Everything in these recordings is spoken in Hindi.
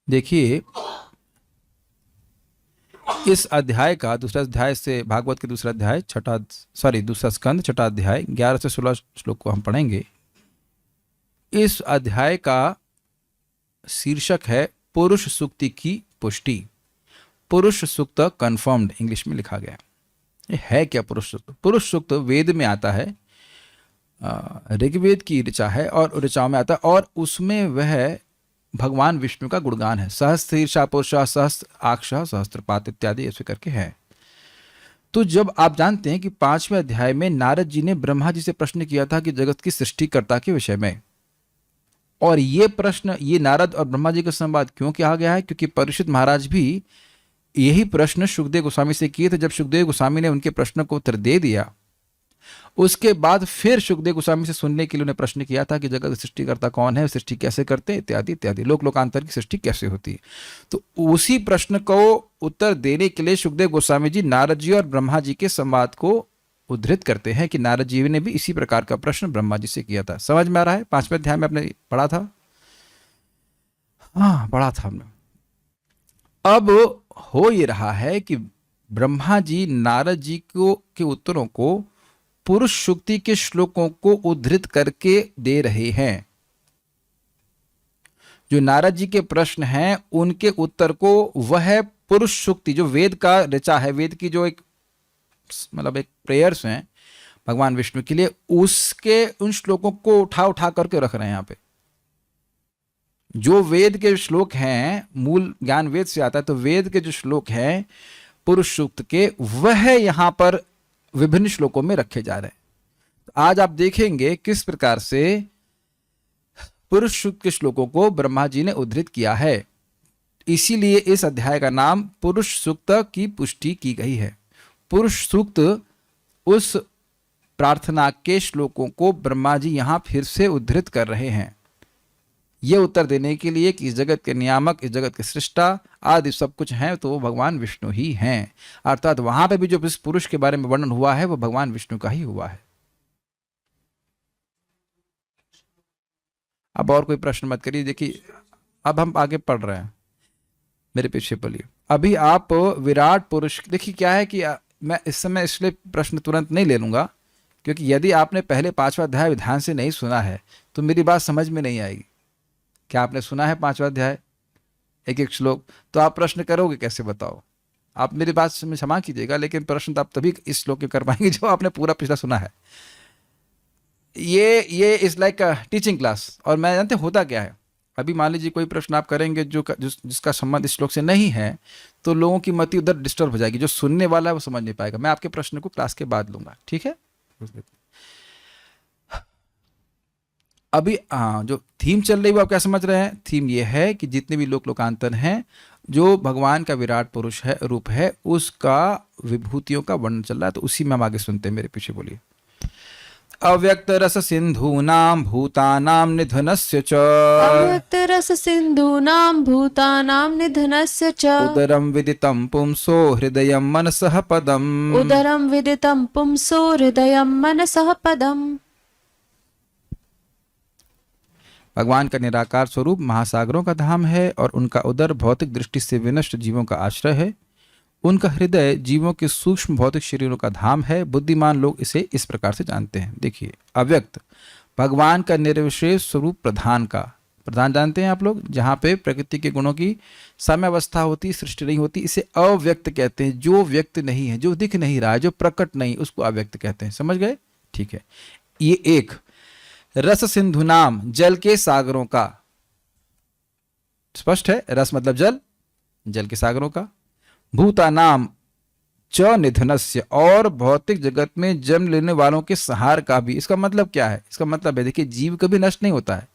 देखिए, इस अध्याय का दूसरा अध्याय से भागवत के दूसरा अध्याय दूसरा स्कंद छठा अध्याय 11 से 16 श्लोक को हम पढ़ेंगे। इस अध्याय का शीर्षक है पुरुष सूक्ति की पुष्टि। पुरुष सूक्त कन्फर्म्ड इंग्लिश में लिखा गया। ये है क्या पुरुष सूक्त? पुरुष सूक्त वेद में आता है, ऋग्वेद की ऋचा है और ऋचाओं में आता है, और उसमें वह भगवान विष्णु का गुणगान है। सहस्त्र शीर्षा पुरुषा सहस्त्र आक्षा सहस्त्रपात इत्यादि ऐसे करके है। तो जब आप जानते हैं कि 5वें अध्याय में नारद जी ने ब्रह्मा जी से प्रश्न किया था कि जगत की सृष्टिकर्ता के विषय में, और ये प्रश्न, ये नारद और ब्रह्मा जी का संवाद क्यों किया गया है? क्योंकि परीक्षित महाराज भी यही प्रश्न सुखदेव गोस्वामी से किए थे। जब सुखदेव गोस्वामी ने उनके प्रश्न को उत्तर दे दिया, उसके बाद फिर सुखदेव गोस्वामी से सुनने के लिए उन्हें प्रश्न किया था कि जगत सृष्टिकर्ता कौन है, सृष्टि कैसे करते हैं, इत्यादि इत्यादि, लोक लोकांतर की सृष्टि कैसे होती है। तो उसी प्रश्न को उत्तर देने के लिए सुखदेव गोस्वामी जी नारद जी और ब्रह्मा जी के संवाद को उद्धृत करते हैं कि नारद जी ने भी इसी प्रकार का प्रश्न ब्रह्मा जी से किया था। समझ में आ रहा है? 5वें अध्याय में आपने पढ़ा था? हाँ, पढ़ा था हमने। अब हो ये रहा है कि ब्रह्मा जी नारद जी को के उत्तरों को पुरुष सूक्ति के श्लोकों को उद्धृत करके दे रहे हैं। जो नारद जी के प्रश्न हैं उनके उत्तर को वह पुरुष सूक्ति जो वेद का ऋचा है, वेद की जो एक मतलब एक प्रेयर्स हैं भगवान विष्णु के लिए, उसके उन श्लोकों को उठा उठा करके रख रहे हैं यहाँ पे। जो वेद के श्लोक हैं, मूल ज्ञान वेद से आता है, तो वेद के जो श्लोक हैं पुरुष सूक्त के, वह यहां पर विभिन्न श्लोकों में रखे जा रहे हैं। तो आज आप देखेंगे किस प्रकार से पुरुष सूक्त के श्लोकों को ब्रह्मा जी ने उद्धृत किया है। इसीलिए इस अध्याय का नाम पुरुष सूक्त की पुष्टि की गई है। पुरुष सूक्त उस प्रार्थना के श्लोकों को ब्रह्मा जी यहां फिर से उद्धृत कर रहे हैं, ये उत्तर देने के लिए कि इस जगत के नियामक, इस जगत के सृष्टा आदि सब कुछ हैं तो वो भगवान विष्णु ही हैं। अर्थात वहां पे भी जो इस पुरुष के बारे में वर्णन हुआ है वो भगवान विष्णु का ही हुआ है। अब और कोई प्रश्न मत करिए। देखिए, अब हम आगे पढ़ रहे हैं, मेरे पीछे बोलिए। अभी आप विराट पुरुष, देखिए क्या है कि मैं इस समय इसलिए प्रश्न तुरंत नहीं ले लूंगा, क्योंकि यदि आपने पहले 5वां अध्याय ध्यान से नहीं सुना है तो मेरी बात समझ में नहीं आएगी। क्या आपने सुना है 5वां अध्याय एक एक श्लोक? तो आप प्रश्न करोगे कैसे, बताओ? आप मेरी बात में क्षमा कीजिएगा, लेकिन प्रश्न तो आप तभी इस श्लोक के कर पाएंगे जो आपने पूरा पिछला सुना है। ये इज लाइक टीचिंग क्लास। और मैं जानते होता क्या है, अभी मान लीजिए कोई प्रश्न आप करेंगे जिसका संबंध इस श्लोक से नहीं है, तो लोगों की मति उधर डिस्टर्ब हो जाएगी। जो सुनने वाला है वो समझ नहीं पाएगा। मैं आपके प्रश्न को क्लास के बाद लूंगा, ठीक है? अभी जो थीम चल रही है वो आप क्या समझ रहे हैं? थीम ये है कि जितने भी लोक लोकांतर हैं, जो भगवान का विराट पुरुष है, रूप है, उसका विभूतियों का वर्णन चल रहा है। तो उसी में हम आगे सुनते हैं, मेरे पीछे बोलिए। अव्यक्त रस सिंधूनां भूतानां निधनस्य च, अव्यक्त रस सिंधूनां भूतानां निधनस्य च, उदरं विदितं पुंसो हृदयं मनसः पदम्, उदरं विदितं पुंसो हृदयं मनसः पदम्। भगवान का निराकार स्वरूप महासागरों का धाम है और उनका उदर भौतिक दृष्टि से विनष्ट जीवों का आश्रय है। उनका हृदय जीवों के सूक्ष्म भौतिक शरीरों का धाम है। बुद्धिमान लोग इसे इस प्रकार से जानते हैं। देखिए, अव्यक्त भगवान का निर्विशेष स्वरूप प्रधान का, प्रधान जानते हैं आप लोग, जहाँ पे प्रकृति के गुणों की साम्यावस्था होती, सृष्टि नहीं होती, इसे अव्यक्त कहते हैं। जो व्यक्त नहीं है, जो दिख नहीं रहा है, जो प्रकट नहीं, उसको अव्यक्त कहते हैं। समझ गए? ठीक है। ये एक रस सिंधु नाम, जल के सागरों का, स्पष्ट है, रस मतलब जल, जल के सागरों का। भूता नाम च निधनस्य, और भौतिक जगत में जन्म लेने वालों के संहार का भी। इसका मतलब क्या है? इसका मतलब है, देखिए, जीव कभी नष्ट नहीं होता है,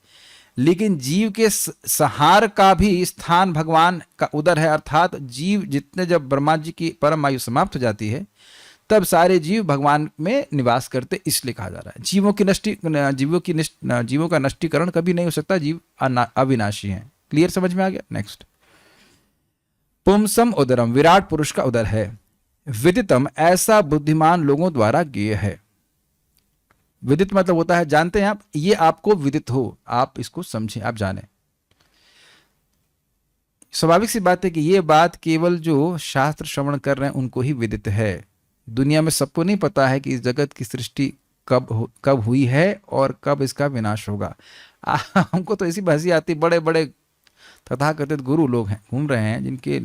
लेकिन जीव के संहार का भी स्थान भगवान का उदर है। अर्थात जीव जितने, जब ब्रह्मा जी की परम आयु समाप्त हो जाती है तब सारे जीव भगवान में निवास करते, इसलिए कहा जा रहा है। जीवों का नष्टीकरण कभी नहीं हो सकता, जीव अविनाशी हैं। क्लियर, समझ में आ गया? नेक्स्ट, पुंसम उदरम, विराट पुरुष का उदर है। विदितम, ऐसा बुद्धिमान लोगों द्वारा ज्ञेय है। विदित मतलब होता है, जानते हैं आप, ये आपको विदित हो, आप इसको समझें, आप जाने। स्वाभाविक सी बात है कि ये बात केवल जो शास्त्र श्रवण कर रहे हैं उनको ही विदित है। दुनिया में सबको नहीं पता है कि इस जगत की सृष्टि कब हुई है और कब इसका विनाश होगा। हमको तो ऐसी हंसी आती, बड़े बड़े तथाकथित गुरु लोग हैं, घूम रहे हैं, जिनके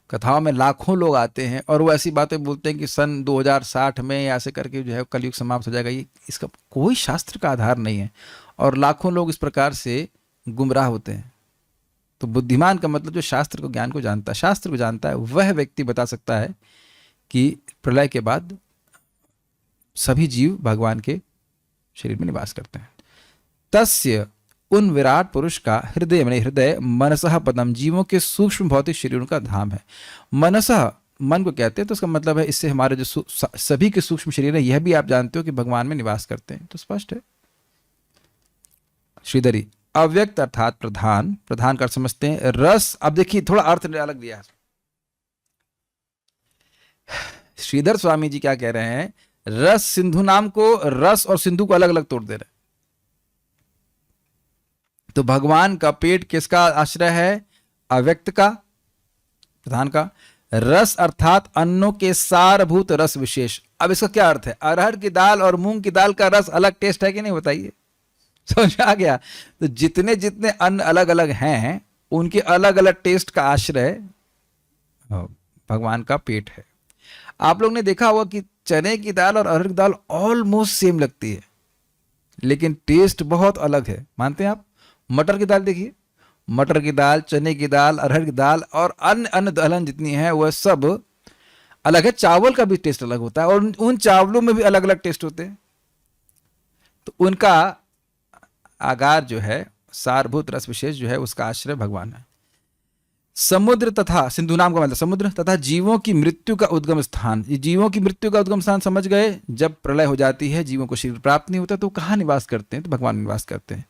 कथाओं में लाखों लोग आते हैं और वो ऐसी बातें बोलते हैं कि सन 2060 में ऐसे करके जो है कलयुग समाप्त हो जाएगा। ये इसका कोई शास्त्र का आधार नहीं है और लाखों लोग इस प्रकार से गुमराह होते हैं। तो बुद्धिमान का मतलब जो शास्त्र को, ज्ञान को जानता है, शास्त्र को जानता है, वह व्यक्ति बता सकता है कि प्रलय के बाद सभी जीव भगवान के शरीर में निवास करते हैं। तस्य, उन विराट पुरुष का हृदय माने हृदय, मनसः पदम, जीवों के सूक्ष्म भौतिक शरीरों का धाम है। मनसः मन को कहते हैं, तो उसका मतलब है इससे हमारे जो सभी के सूक्ष्म शरीर है, यह भी आप जानते हो कि भगवान में निवास करते हैं, तो स्पष्ट है। श्रीधरी, अव्यक्त अर्थात प्रधान, प्रधान का अर्थ समझते हैं। रस, अब देखिए थोड़ा अर्थ अलग दिया है। श्रीधर स्वामी जी क्या कह रहे हैं, रस सिंधु नाम को, रस और सिंधु को अलग अलग तोड़ दे रहे हैं। तो भगवान का पेट किसका आश्रय है? अव्यक्त का, प्रधान का। रस अर्थात अन्नों के सारभूत रस विशेष। अब इसका क्या अर्थ है? अरहर की दाल और मूंग की दाल का रस अलग टेस्ट है कि नहीं, बताइए, समझ आ गया? तो जितने जितने अन्न अलग अलग हैं उनके अलग अलग टेस्ट का आश्रय भगवान का पेट है। आप लोग ने देखा होगा कि चने की दाल और अरहर की दाल ऑलमोस्ट सेम लगती है, लेकिन टेस्ट बहुत अलग है, मानते हैं आप? मटर की दाल देखिए, मटर की दाल, चने की दाल, अरहर की दाल और अन्य दलहन जितनी है वह सब अलग है। चावल का भी टेस्ट अलग होता है और उन चावलों में भी अलग अलग टेस्ट होते हैं। तो उनका आगार जो है, सारभूत रस विशेष जो है, उसका आश्रय भगवान है। समुद्र तथा, सिंधु नाम का मतलब समुद्र, तथा जीवों की मृत्यु का उद्गम स्थान। ये जीवों की मृत्यु का उद्गम स्थान समझ गए? जब प्रलय हो जाती है, जीवों को शरीर प्राप्त नहीं होता, तो कहाँ निवास करते हैं? तो भगवान निवास करते हैं।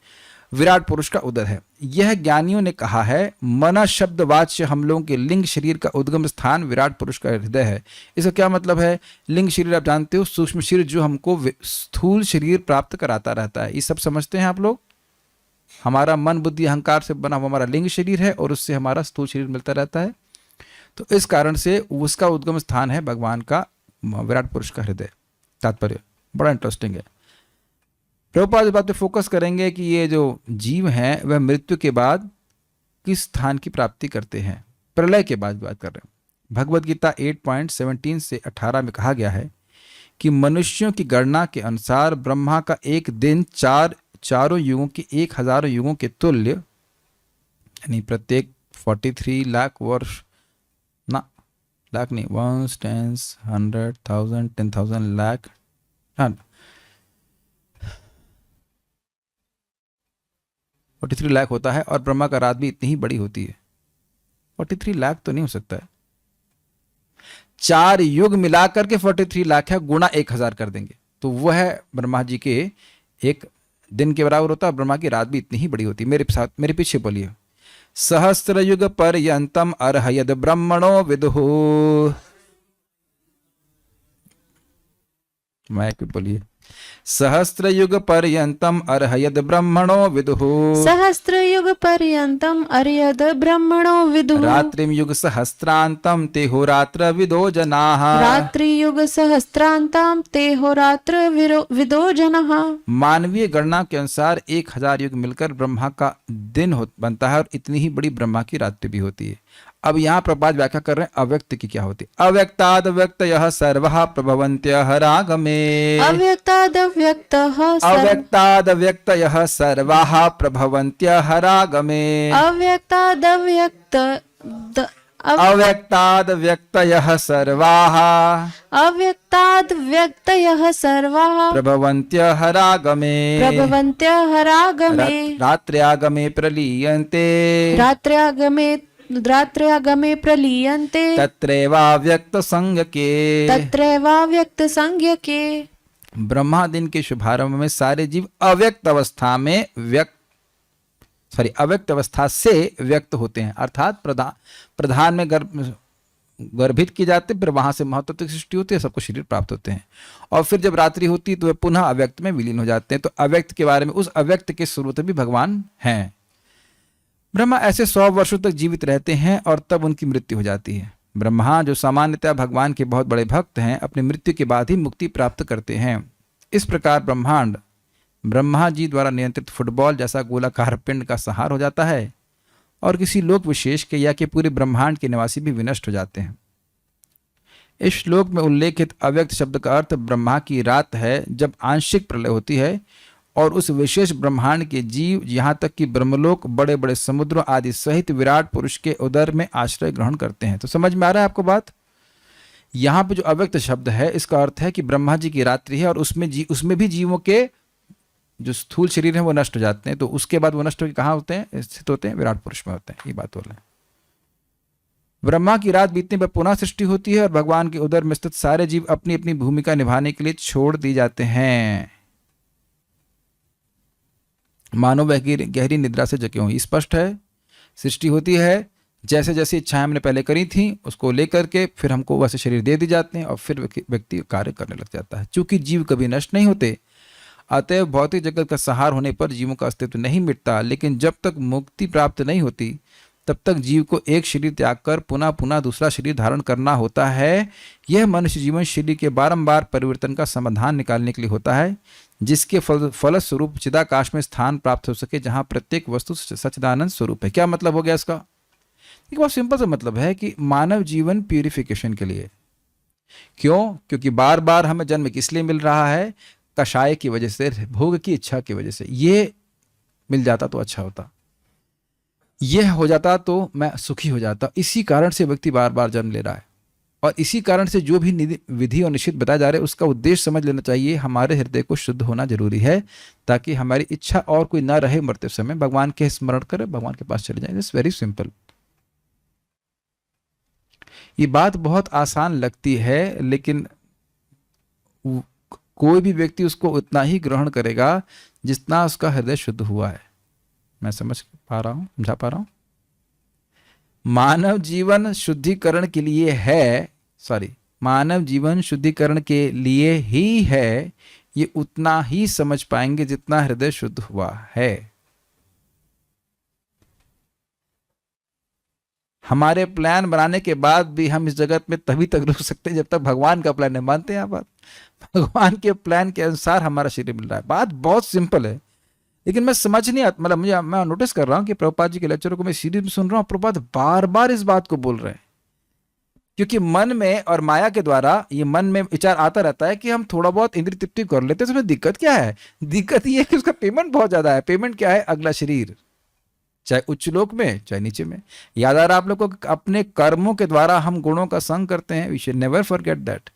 विराट पुरुष का उदर है। यह ज्ञानियों ने कहा है, मन शब्द वाच्य हम लोगों के लिंग शरीर का उद्गम स्थान विराट पुरुष का हृदय है। इसका क्या मतलब है? लिंग शरीर आप जानते हो, सूक्ष्म शरीर जो हमको स्थूल शरीर प्राप्त कराता रहता है। ये सब समझते हैं आप लोग? हमारा मन बुद्धि अहंकार से बना हुआ हमारा लिंग शरीर है और उससे हमारा स्थूल शरीर मिलता रहता है। तो इस कारण से उसका उद्गम स्थान है भगवान का विराट पुरुष का हृदय। तात्पर्य बड़ा इंटरेस्टिंग है। प्रभुपाद इस बात पे फोकस करेंगे कि ये जो जीव हैं वह मृत्यु के बाद किस स्थान की प्राप्ति करते हैं। प्रलय के बाद बात कर रहे हैं। भगवद गीता 8.17 से 18 में कहा गया है कि मनुष्यों की गणना के अनुसार ब्रह्मा का एक दिन चारों युगों के 1000 युगों के तुल्य, यानी प्रत्येक 43 लाख वर्ष, ना लाख नहीं, 1 10 100 1000 10,000 लाख, 43 लाख होता है। और ब्रह्मा का रात भी इतनी ही बड़ी होती है। 43 लाख तो नहीं हो सकता है, 4 युग मिलाकर के 43 लाख है, गुणा 1000 कर देंगे तो वह ब्रह्मा जी के एक दिन के बराबर होता है। ब्रह्मा की रात भी इतनी ही बड़ी होती है। मेरे पीछे बोलिए, सहस्त्र युग पर्यंतम अर्हयद ब्रह्मणो विदुः। मैं बोलिए, सहस्त्र युग पर्यंतम अर्हयद ब्रह्मणो विदुः। सहस्त्र युग पर्यंतम अर्यद ब्रह्मणो विदुः। रात्रिम युग सहस्त्रांतम ते होरात्र विदो जनाः। रात्रि युग सहस्त्रांतम ते होरात्र विदो जनाः। मानवीय गणना के अनुसार 1000 युग मिलकर ब्रह्मा का दिन बनता है और इतनी ही बड़ी ब्रह्मा की रात्रि भी होती है। अब यहाँ प्रभात व्याख्या कर रहे हैं अव्यक्त की क्या होती है। अव्यक्ताद व्यक्तयः सर्वः प्रभवन्त्यः रागमे। अव्यक्तादव्यक्तः अव्यक्तादव्यक्तयः सर्वाः प्रभवन्त्यः रागमे। अव्यक्तादव्यक्तयः सर्वाः अव्यक्तादव्यक्तयः सर्वाः प्रभवन्त्यः रागमे। प्रभवन्त्यः रागमे। रात्र्यागमे प्रलीयन्ते। रात्र्यागमे प्रलीयन्ते। तत्रैवाव्यक्त संज्ञके। तत्रैवाव्यक्त संज्ञके। ब्रह्मा दिन के शुभारंभ में सारे जीव अव्यक्त अवस्था में अव्यक्त अवस्था से व्यक्त होते हैं, अर्थात प्रधान में गर्भित किए जाते, फिर वहां से महत्व की सृष्टि होती है, सबको शरीर प्राप्त होते हैं और फिर जब रात्रि होती है तो वे पुनः अव्यक्त में विलीन हो जाते हैं। तो अव्यक्त के बारे में, उस अव्यक्त के स्रोत भी भगवान हैं। ब्रह्मा ऐसे 100 वर्षों तक जीवित रहते हैं और तब उनकी मृत्यु हो जाती है। ब्रह्मा जो सामान्यतः भगवान के बहुत बड़े भक्त हैं, अपनी मृत्यु के बाद ही मुक्ति प्राप्त करते हैं। इस प्रकार ब्रह्मांड ब्रह्मा जी द्वारा नियंत्रित फुटबॉल जैसा गोलाकार पिंड का संहार हो जाता है और किसी लोक विशेष के या कि पूरे ब्रह्मांड के निवासी भी विनष्ट हो जाते हैं। इस श्लोक में उल्लेखित अव्यक्त शब्द का अर्थ ब्रह्मा की रात है जब आंशिक प्रलय होती है और उस विशेष ब्रह्मांड के जीव यहाँ तक कि ब्रह्मलोक, बड़े बड़े समुद्रों आदि सहित विराट पुरुष के उदर में आश्रय ग्रहण करते हैं। तो समझ में आ रहा है आपको बात? यहाँ पे जो अव्यक्त शब्द है इसका अर्थ है कि ब्रह्मा जी की रात्रि है और उसमें भी जीवों के जो स्थूल शरीर है वो नष्ट हो जाते हैं। तो उसके बाद वो नष्ट होकर कहाँ होते हैं? स्थित होते हैं विराट पुरुष में होते हैं। ये बात बोल रहे हैं। ब्रह्मा की रात बीतने पर पुनः सृष्टि होती है और भगवान के उदर में स्थित सारे जीव अपनी अपनी भूमिका निभाने के लिए छोड़ दी जाते हैं, मानो वह गहरी निद्रा से जगे हों। स्पष्ट है, सृष्टि होती है, जैसे जैसे इच्छाएं हमने पहले करी थी उसको लेकर के फिर हमको वैसे शरीर दे दी जाते हैं और फिर व्यक्ति कार्य करने लग जाता है। चूंकि जीव कभी नष्ट नहीं होते, अतएव भौतिक जगत का संहार होने पर जीवों का अस्तित्व नहीं मिटता। लेकिन जब तक मुक्ति प्राप्त नहीं होती तब तक जीव को एक शरीर त्याग कर पुनः पुनः दूसरा शरीर धारण करना होता है। यह मनुष्य जीवन शरीर के बारंबार परिवर्तन का समाधान निकालने के लिए होता है, जिसके फलस्वरूप चिदाकाश में स्थान प्राप्त हो सके जहां प्रत्येक वस्तु सच्चिदानंद स्वरूप है। क्या मतलब हो गया इसका? एक बहुत सिंपल सा मतलब है कि मानव जीवन प्यूरिफिकेशन के लिए। क्यों? क्योंकि बार बार हमें जन्म किस लिए मिल रहा है? कषाय की वजह से, भोग की इच्छा की वजह से। ये मिल जाता तो अच्छा होता, यह हो जाता तो मैं सुखी हो जाता। इसी कारण से व्यक्ति बार बार जन्म ले रहा है और इसी कारण से जो भी विधि और निषिद्ध बताए जा रहे हैं उसका उद्देश्य समझ लेना चाहिए। हमारे हृदय को शुद्ध होना जरूरी है ताकि हमारी इच्छा और कोई ना रहे, मरते समय भगवान के स्मरण करें, भगवान के पास चले जाएं। It's very simple. ये बात बहुत आसान लगती है लेकिन कोई भी व्यक्ति उसको उतना ही ग्रहण करेगा जितना उसका हृदय शुद्ध हुआ है। मैं समझा पा रहा हूं? मानव जीवन शुद्धिकरण के लिए है, मानव जीवन शुद्धिकरण के लिए ही है, ये उतना ही समझ पाएंगे जितना हृदय शुद्ध हुआ है। हमारे प्लान बनाने के बाद भी हम इस जगत में तभी तक रुक सकते हैं जब तक भगवान का प्लान है। मानते हैं आप बात? भगवान के प्लान के अनुसार हमारा शरीर मिल रहा है। बात बहुत सिंपल है लेकिन मैं समझ नहीं आता, मतलब मैं नोटिस कर रहा हूं कि प्रभुपाद जी के लेक्चरों को मैं सीरीज में सुन रहा हूं, प्रभुपाद बार बार इस बात को बोल रहे हैं क्योंकि मन में और माया के द्वारा ये मन में विचार आता रहता है कि हम थोड़ा बहुत इंद्रिय तृप्ति कर लेते हैं। उसमें दिक्कत क्या है? दिक्कत ये है कि उसका पेमेंट बहुत ज्यादा है। पेमेंट क्या है? अगला शरीर, चाहे उच्च लोक में चाहे नीचे में। याद आ रहा आप लोग को? अपने कर्मों के द्वारा हम गुणों का संग करते हैं। We should never forget that.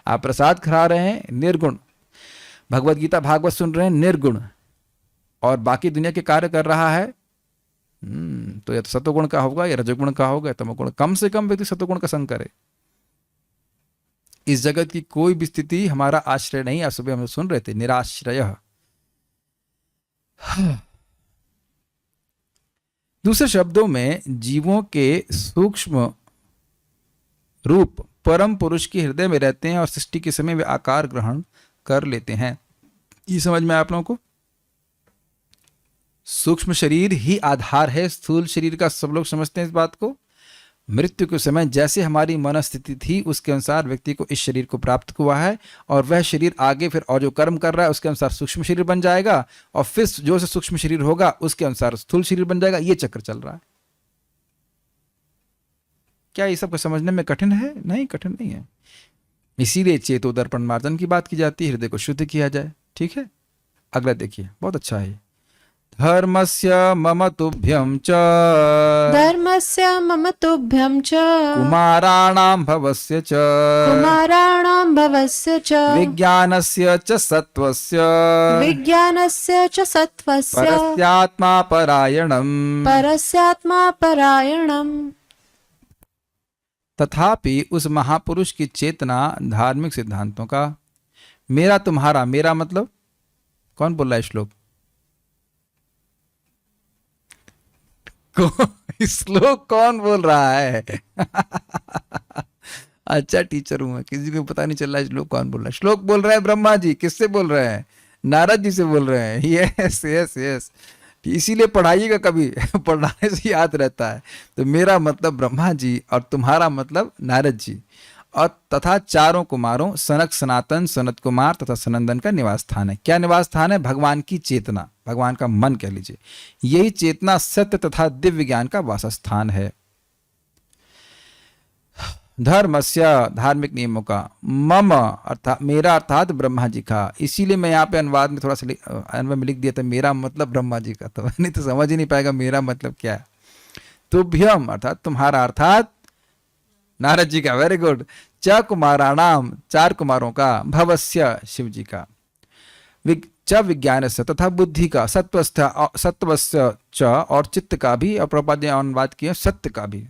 आप प्रसाद खा रहे हैं निर्गुण, भगवत गीता भागवत सुन रहे हैं निर्गुण, और बाकी दुनिया के कार्य कर रहा है तो या तो सतोगुण का होगा या रजोगुण का होगा, तमोगुण। कम से कम व्यक्ति सतोगुण का संग करे। इस जगत की कोई भी स्थिति हमारा आश्रय नहीं। आज सुबह हम सुन रहे थे निराश्रय। दूसरे शब्दों में जीवों के सूक्ष्म रूप परम पुरुष के हृदय में रहते हैं और सृष्टि के समय वे आकार ग्रहण कर लेते हैं। ये समझ में आप लोगों को? सूक्ष्म शरीर ही आधार है स्थूल शरीर का। सब लोग समझते हैं इस बात को। मृत्यु के समय जैसे हमारी मनस्थिति थी उसके अनुसार व्यक्ति को इस शरीर को प्राप्त हुआ है और वह शरीर आगे फिर और जो कर्म कर रहा है उसके अनुसार सूक्ष्म शरीर बन जाएगा और फिर जो से सूक्ष्म शरीर होगा उसके अनुसार स्थूल शरीर बन जाएगा। ये चक्र चल रहा है। क्या ये सब को समझने में कठिन है? नहीं, कठिन नहीं है। इसीलिए चेतो दर्पण मार्जन की बात की जाती है, हृदय को शुद्ध किया जाए। ठीक है, अगला देखिए, बहुत अच्छा है। धर्मस्य मम तुभ्यं च, धर्मस्य मम तुभ्यं च, कुमाराणां भवस्य च, कुमाराणां भवस्य च, विज्ञानस्य च सत्वस्य, विज्ञानस्य च सत्वस्य, परस्यात्मा परायणम्, परस्यात्मा परायणम्। तथापि उस महापुरुष की चेतना धार्मिक सिद्धांतों का मेरा तुम्हारा, मेरा मतलब कौन बोल रहा है? श्लोक श्लोक कौन बोल रहा है? अच्छा टीचर हूं मैं, किसी को पता नहीं चल रहा है श्लोक कौन बोल रहा है। श्लोक बोल रहा है ब्रह्मा जी। किससे बोल रहे हैं? नारद जी से बोल रहे हैं। यस यस यस, कि इसीलिए पढ़ाइएगा कभी पढ़ाने से याद रहता है। तो मेरा मतलब ब्रह्मा जी और तुम्हारा मतलब नारद जी और तथा चारों कुमारों सनक सनातन सनत कुमार तथा सनंदन का निवास स्थान है। क्या निवास स्थान है? भगवान की चेतना, भगवान का मन कह लीजिए। यही चेतना सत्य तथा दिव्य ज्ञान का वासस्थान है। धर्मस्य धार्मिक नियमों का, मम अर्थात मेरा अर्थात ब्रह्मा जी का। इसीलिए मैं यहाँ पे अनुवाद में थोड़ा सा अनुवाद में लिख दिया था मेरा मतलब ब्रह्मा जी का, तो नहीं तो समझ ही नहीं पाएगा मेरा मतलब क्या है। तुभ्यम अर्थात तुम्हारा अर्थात नारद जी का, वेरी गुड। च कुमाराणाम चार कुमारों का, भवस्य शिव जी का, च विज्ञान से तथा बुद्धि का, सत्वस्य च और चित्त का भी, और प्रपाद ने अनुवाद किया सत्य का भी।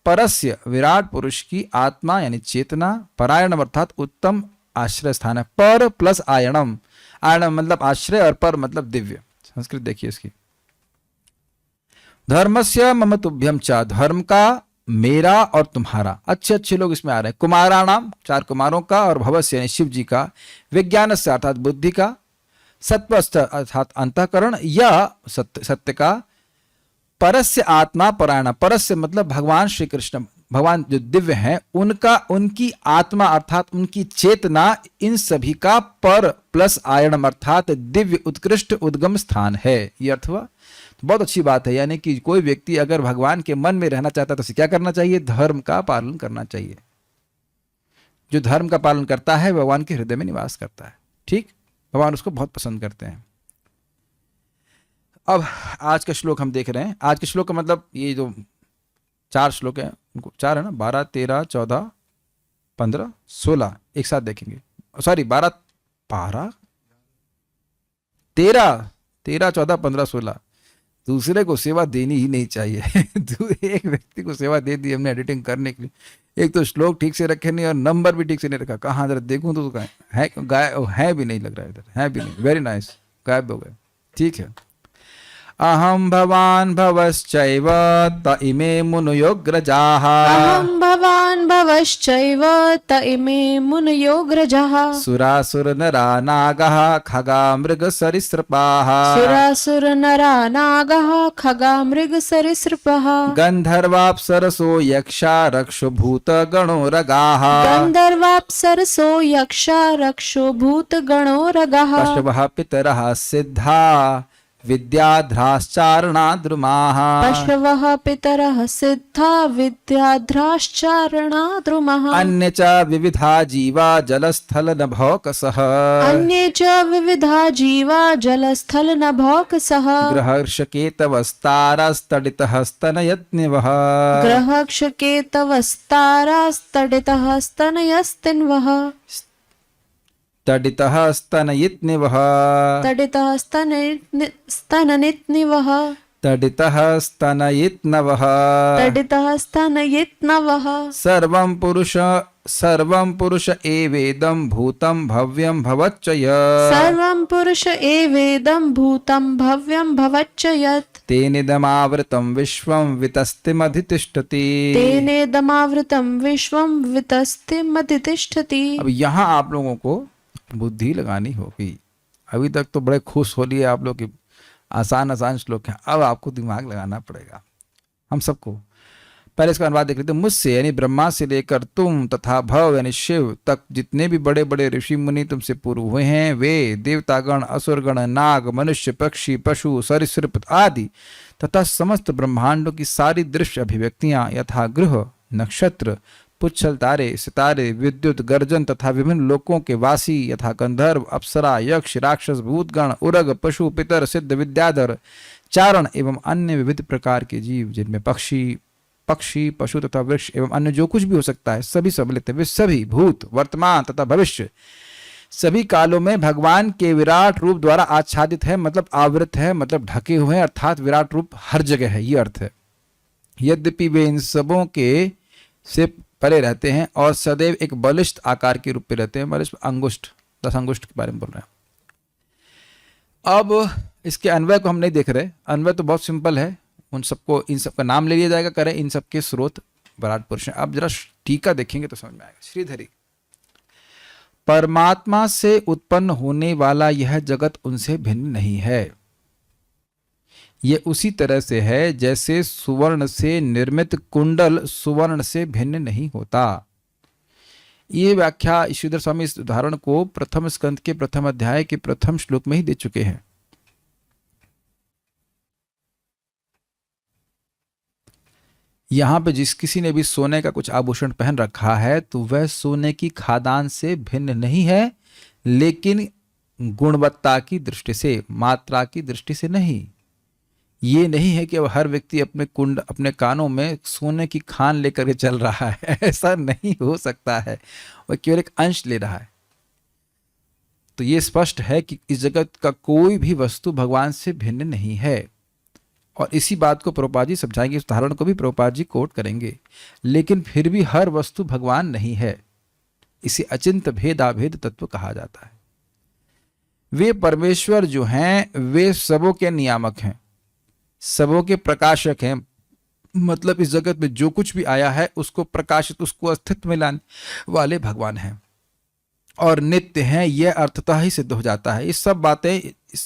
परस्य विराट पुरुष की आत्मा यानी चेतना, परायणम अर्थात उत्तम आश्रय स्थान है। पर प्लस आयणम, आयणम मतलब आश्रय और पर मतलब दिव्य। संस्कृत देखिए इसकी। धर्मस्य मम तुभ्यम च, धर्म का मेरा और तुम्हारा, अच्छे अच्छे लोग इसमें आ रहे हैं। कुमाराणाम चार कुमारों का, और भवस्य यानी शिव जी का, विज्ञान से अर्थात बुद्धि का, सत्वस्थ अर्थात अंतःकरण या सत्य का, परस्य आत्मा परायण, परस्य मतलब भगवान श्री कृष्ण, भगवान जो दिव्य हैं उनका, उनकी आत्मा अर्थात उनकी चेतना, इन सभी का पर प्लस आयणम अर्थात दिव्य उत्कृष्ट उद्गम स्थान है। ये अर्थ हुआ। तो बहुत अच्छी बात है, यानी कि कोई व्यक्ति अगर भगवान के मन में रहना चाहता है तो उसे क्या करना चाहिए? धर्म का पालन करना चाहिए। जो धर्म का पालन करता है भगवान के हृदय में निवास करता है। ठीक, भगवान उसको बहुत पसंद करते हैं। अब आज का श्लोक हम देख रहे हैं। आज के श्लोक का मतलब ये जो चार श्लोक हैं, उनको चार है ना, 12, 13, 14, 15, 16 एक साथ देखेंगे। सॉरी 12, 13, 14, 15, 16। दूसरे को सेवा देनी ही नहीं चाहिए। एक व्यक्ति को सेवा दे दी हमने एडिटिंग करने के लिए, एक तो श्लोक ठीक से रखे नहीं और नंबर भी ठीक से नहीं रखा। कहाँ जरा देखूं तो है भी नहीं लग रहा है, इधर है भी नहीं। वेरी नाइस, गायब हो गए। ठीक है। अहम भवान भवश्चैव त इमे मुनयोग्रजाः, अहं भवान् भवश्चैव त इमे मुनयोग्रजाः, सुरासुरनरा नागः खगा मृगसरीसृपाः, सुरासुरनरा नागः खगा मृगसरीसृपाः, गन्धर्वाप्सरसो यक्षा रक्षोभूतगणोरगाः, गन्धर्वाप्सरसो यक्षा रक्षो भूतगणो रगः, पशवः पितरः सिद्धा विद्याध्राश्चारणाद्रुमाः, पशवः पितरः सिद्धा विद्याध्राश्चारणाद्रुमः, अन्ये च विविधा जीवा जलस्थलनभौकसः, अन्ये च विविधा जीवा जलस्थलनभौकसः, ग्रहर्षकेतवस्तारस्तडितः स्तनयत्निवः, ग्रहक्षकेतवस्तारास्तडितः स्तनयस्तिन्वः, तडितः स्तनयित्निवः, तडितः स्तननित्निवः, तडितः स्तनयित्नवः, तडितः स्तनयित्नवः, सर्वं पुरुष एवेदं भूतं भव्यं भवच्च यत्, सर्वं पुरुष एवेदं भूतं भव्यं भवच्च यत्, तेनेदमावृतं विश्वं वितस्तिमधितिष्ठति, तेनेदमावृतं विश्वं वितस्तिमधितिष्ठति। अब यहाँ आप लोगों को बुद्धि लगानी होगी। अभी तक तो बड़े खुश हो लिए आप लोग कि आसान आसान श्लोक हैं, अब आपको दिमाग लगाना पड़ेगा हम सबको। पहले इसका अनुवाद देख लेते हैं। मुझसे यानी ब्रह्मा से लेकर तुम तथा भव यानी शिव तक जितने भी बड़े बड़े ऋषि मुनि तुमसे पूर्व हुए हैं, वे देवतागण, असुरगण, नाग, मनुष्य, पक्षी, पशु, सरीसृप आदि तथा समस्त ब्रह्मांडों की सारी दृश्य अभिव्यक्तियां यथा ग्रह, नक्षत्र, पुच्छल, तारे, सितारे, विद्युत, गर्जन तथा विभिन्न लोकों के वासी यथा गंधर्व, अप्सरा, यक्ष, राक्षस, भूतगण, उरग, पशु, पितर, सिद्ध, विद्याधर, चारण एवं अन्य विविध प्रकार के जीव, जिनमें पक्षी, पशु तथा वृक्ष एवं अन्य जो कुछ भी हो सकता है, सभी सम्मिलित है। वे सभी भूत, वर्तमान तथा भविष्य सभी कालों में भगवान के विराट रूप द्वारा आच्छादित है, मतलब आवृत है, मतलब ढके हुए हैं, अर्थात विराट रूप हर जगह है, ये अर्थ है। यद्यपि वे इन सबों के से परे रहते हैं और सदैव एक बलिष्ठ आकार के रूप में रहते हैं। बलिष्ठ अंगुष्ठ, 10 अंगुष्ठ के बारे में बोल रहे हैं। अब इसके अन्वय को हम नहीं देख रहे। अन्वय तो बहुत सिंपल है, उन सबको, इन सबका नाम ले लिया जाएगा, करें इन सबके स्रोत विराट पुरुष हैं। अब जरा टीका देखेंगे तो समझ में आएगा। श्रीधरी, परमात्मा से उत्पन्न होने वाला यह जगत उनसे भिन्न नहीं है। ये उसी तरह से है जैसे सुवर्ण से निर्मित कुंडल सुवर्ण से भिन्न नहीं होता। ये व्याख्या श्रीधर स्वामी इस उदाहरण को प्रथम स्कंद के प्रथम अध्याय के प्रथम श्लोक में ही दे चुके हैं। यहां पे जिस किसी ने भी सोने का कुछ आभूषण पहन रखा है तो वह सोने की खादान से भिन्न नहीं है, लेकिन गुणवत्ता की दृष्टि से, मात्रा की दृष्टि से नहीं। ये नहीं है कि अब हर व्यक्ति अपने कानों में सोने की खान लेकर के चल रहा है, ऐसा नहीं हो सकता है, वह केवल एक अंश ले रहा है। तो ये स्पष्ट है कि इस जगत का कोई भी वस्तु भगवान से भिन्न नहीं है। और इसी बात को प्रभुपाद जी समझाएंगे, इस उदाहरण को भी प्रभुपाद जी कोट करेंगे। लेकिन फिर भी हर वस्तु भगवान नहीं है, इसे अचिंत भेदाभेद तत्व कहा जाता है। वे परमेश्वर जो हैं वे सबों के नियामक हैं, सबों के प्रकाशक हैं। मतलब इस जगत में जो कुछ भी आया है उसको प्रकाशित, उसको अस्तित्व में लाने वाले भगवान हैं और नित्य हैं। यह अर्थतः ही सिद्ध हो जाता है। ये सब बातें,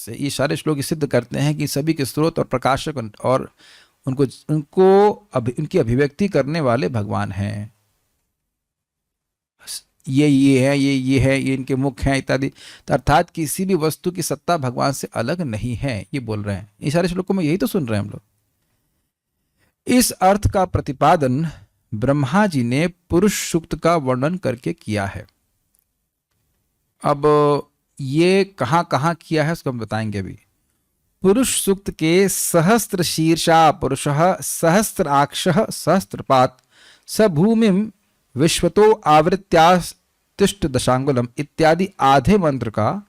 ये सारे श्लोक सिद्ध करते हैं कि सभी के स्रोत और प्रकाशक और उनकी अभिव्यक्ति करने वाले भगवान हैं। ये है, ये है, ये इनके मुख हैं इत्यादि। अर्थात किसी भी वस्तु की सत्ता भगवान से अलग नहीं है, ये बोल रहे हैं। इस सारे श्लोकों में यही तो सुन रहे हैं हम लोग। इस अर्थ का प्रतिपादन ब्रह्मा जी ने पुरुष सूक्त का वर्णन करके किया है। अब ये कहां कहां किया है उसको हम बताएंगे अभी। पुरुष सूक्त के सहस्त्र शीर्षा पुरुषः सहस्त्राक्षः सहस्त्रपात स भूमिम विश्वतो आवृत्यास्तिष्ठ दशांगुलम इत्यादि आधे मंत्र का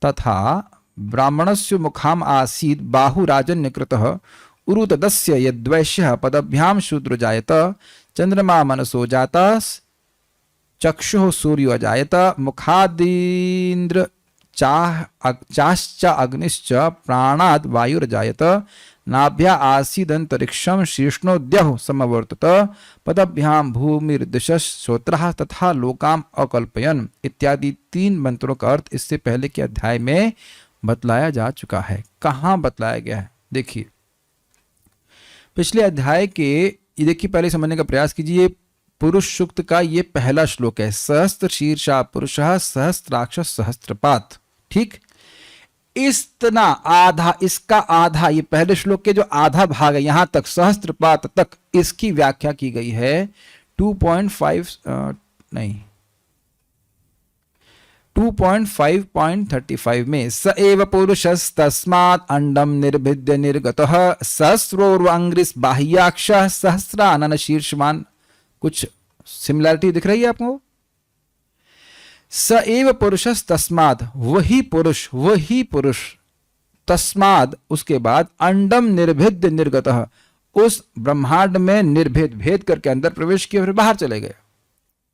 तथा ब्राह्मणस्य मुखाम आसीद बाहुराजन्यकृतः उरुतदस्य यद्वैश्यः पदभ्याम शूद्रो जायत चंद्रमा मनसो जाता चक्षुः सूर्यो अजायत मुखादीन्द्र चाश्च अग्निश्च प्राणाद् वायुरजायत नाभ्या आसीदंतरिक्षम शीर्ष्णोद्यः समवर्तत पदभ्याम भूमिर्दिशः श्रोत्रः तथा लोकाम अकल्पयन इत्यादि 3 मंत्रों का अर्थ इससे पहले के अध्याय में बतलाया जा चुका है। कहाँ बतलाया गया है देखिए, पिछले अध्याय के, ये देखिए पहले समझने का प्रयास कीजिए। पुरुष सूक्त का ये पहला श्लोक है, सहस्त्र शीर्षा पुरुषः सहस्त्राक्ष सहस्त्रपात। ठीक, इतना आधा, इसका आधा, ये पहले श्लोक के जो आधा भाग है यहां तक सहस्त्रपात तक, इसकी व्याख्या की गई है 2.5.35 में। स एव पुरुषस्तस्मात् अंडम निर्भिद्य निर्गतः सहस्रोर्वांग्रिस बाह्याक्षः सहस्रानन शीर्षमान। कुछ सिमिलैरिटी दिख रही है आपको? स एव पुरुषस तस्माद, वही पुरुष तस्माद, उसके बाद अंडम निर्भिद्य निर्गतः, उस ब्रह्मांड में निर्भेद, भेद करके अंदर प्रवेश किया फिर बाहर चले गए।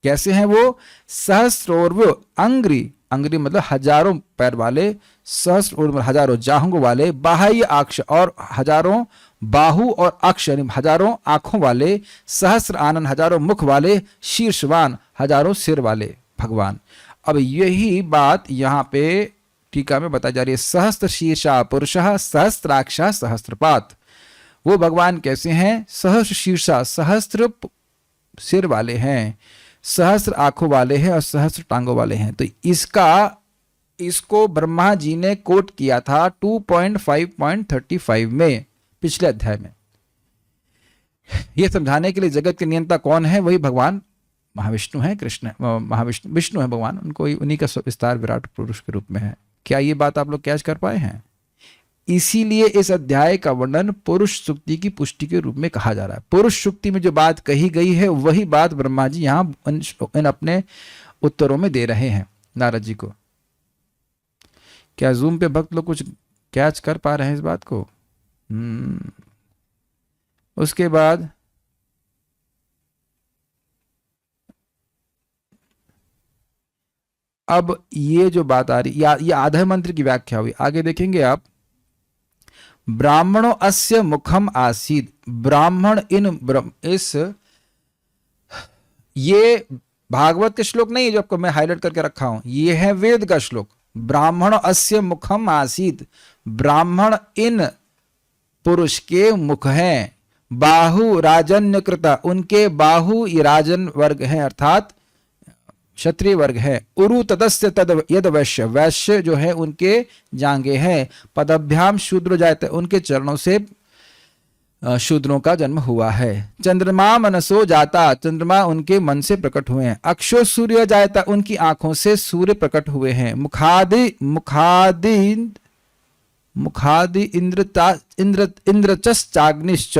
कैसे हैं वो? सहस्रोर्व अंग्री, अंग्री मतलब हजारों पैर वाले, सहस्रोर्व हजारों जांघों वाले, बाह्य अक्ष और हजारों बाहु और अक्ष यानी हजारों आंखों वाले, सहस्र आनन हजारों मुख वाले, शीर्षवान हजारों सिर वाले भगवान। अब यही बात यहां पे टीका में बताई जा रही है। सहस्त्र शीर्षा पुरुषः सहस्त्राक्षा सहस्त्रपात। वो भगवान कैसे हैं? सहस्त्र शीर्षा, सहस्त्र सिर वाले हैं, सहस्त्र आंखों वाले हैं और सहस्त्र टांगों वाले हैं। तो इसको ब्रह्मा जी ने कोट किया था 2.5.35 में पिछले अध्याय में। यह समझाने के लिए जगत के नियंता कौन है? वही भगवान महाविष्णु है, कृष्ण महाविष्णु विष्णु है भगवान, उनको उन्हीं का विस्तार विराट पुरुष के रूप में है। क्या ये बात आप लोग कैच कर पाए हैं? इसीलिए इस अध्याय का वर्णन पुरुष सूक्ति की पुष्टि के रूप में कहा जा रहा है। पुरुष सूक्ति में जो बात कही गई है वही बात ब्रह्मा जी यहां इन अपने उत्तरों में दे रहे हैं नारद जी को। क्या जूम पे भक्त लोग कुछ कैच कर पा रहे हैं इस बात को? उसके बाद अब ये जो बात आ रही, ये आधे मंत्र की व्याख्या हुई। आगे देखेंगे आप, ब्राह्मणों अस्य मुखम आसीद। ब्राह्मण इस ये भागवत के श्लोक नहीं है जो आपको मैं हाईलाइट करके रखा हूं, ये है वेद का श्लोक। ब्राह्मण अस्य मुखम आसीद, ब्राह्मण इन पुरुष के मुख हैं। बाहु राजन्य कृता, उनके बाहु ये राजन वर्ग है अर्थात क्षत्रिय वर्ग है। उरु तदस्य तद यद वैश्य, वैश्य जो है उनके जांगे हैं। पदभ्याम शूद्र जायते, उनके चरणों से शूद्रों का जन्म हुआ है। चंद्रमा मनसो जाता, चंद्रमा उनके मन से प्रकट हुए हैं। अक्षो सूर्य जायता, उनकी आंखों से सूर्य प्रकट हुए हैं। मुखादि इंद्रचाग्निश्च,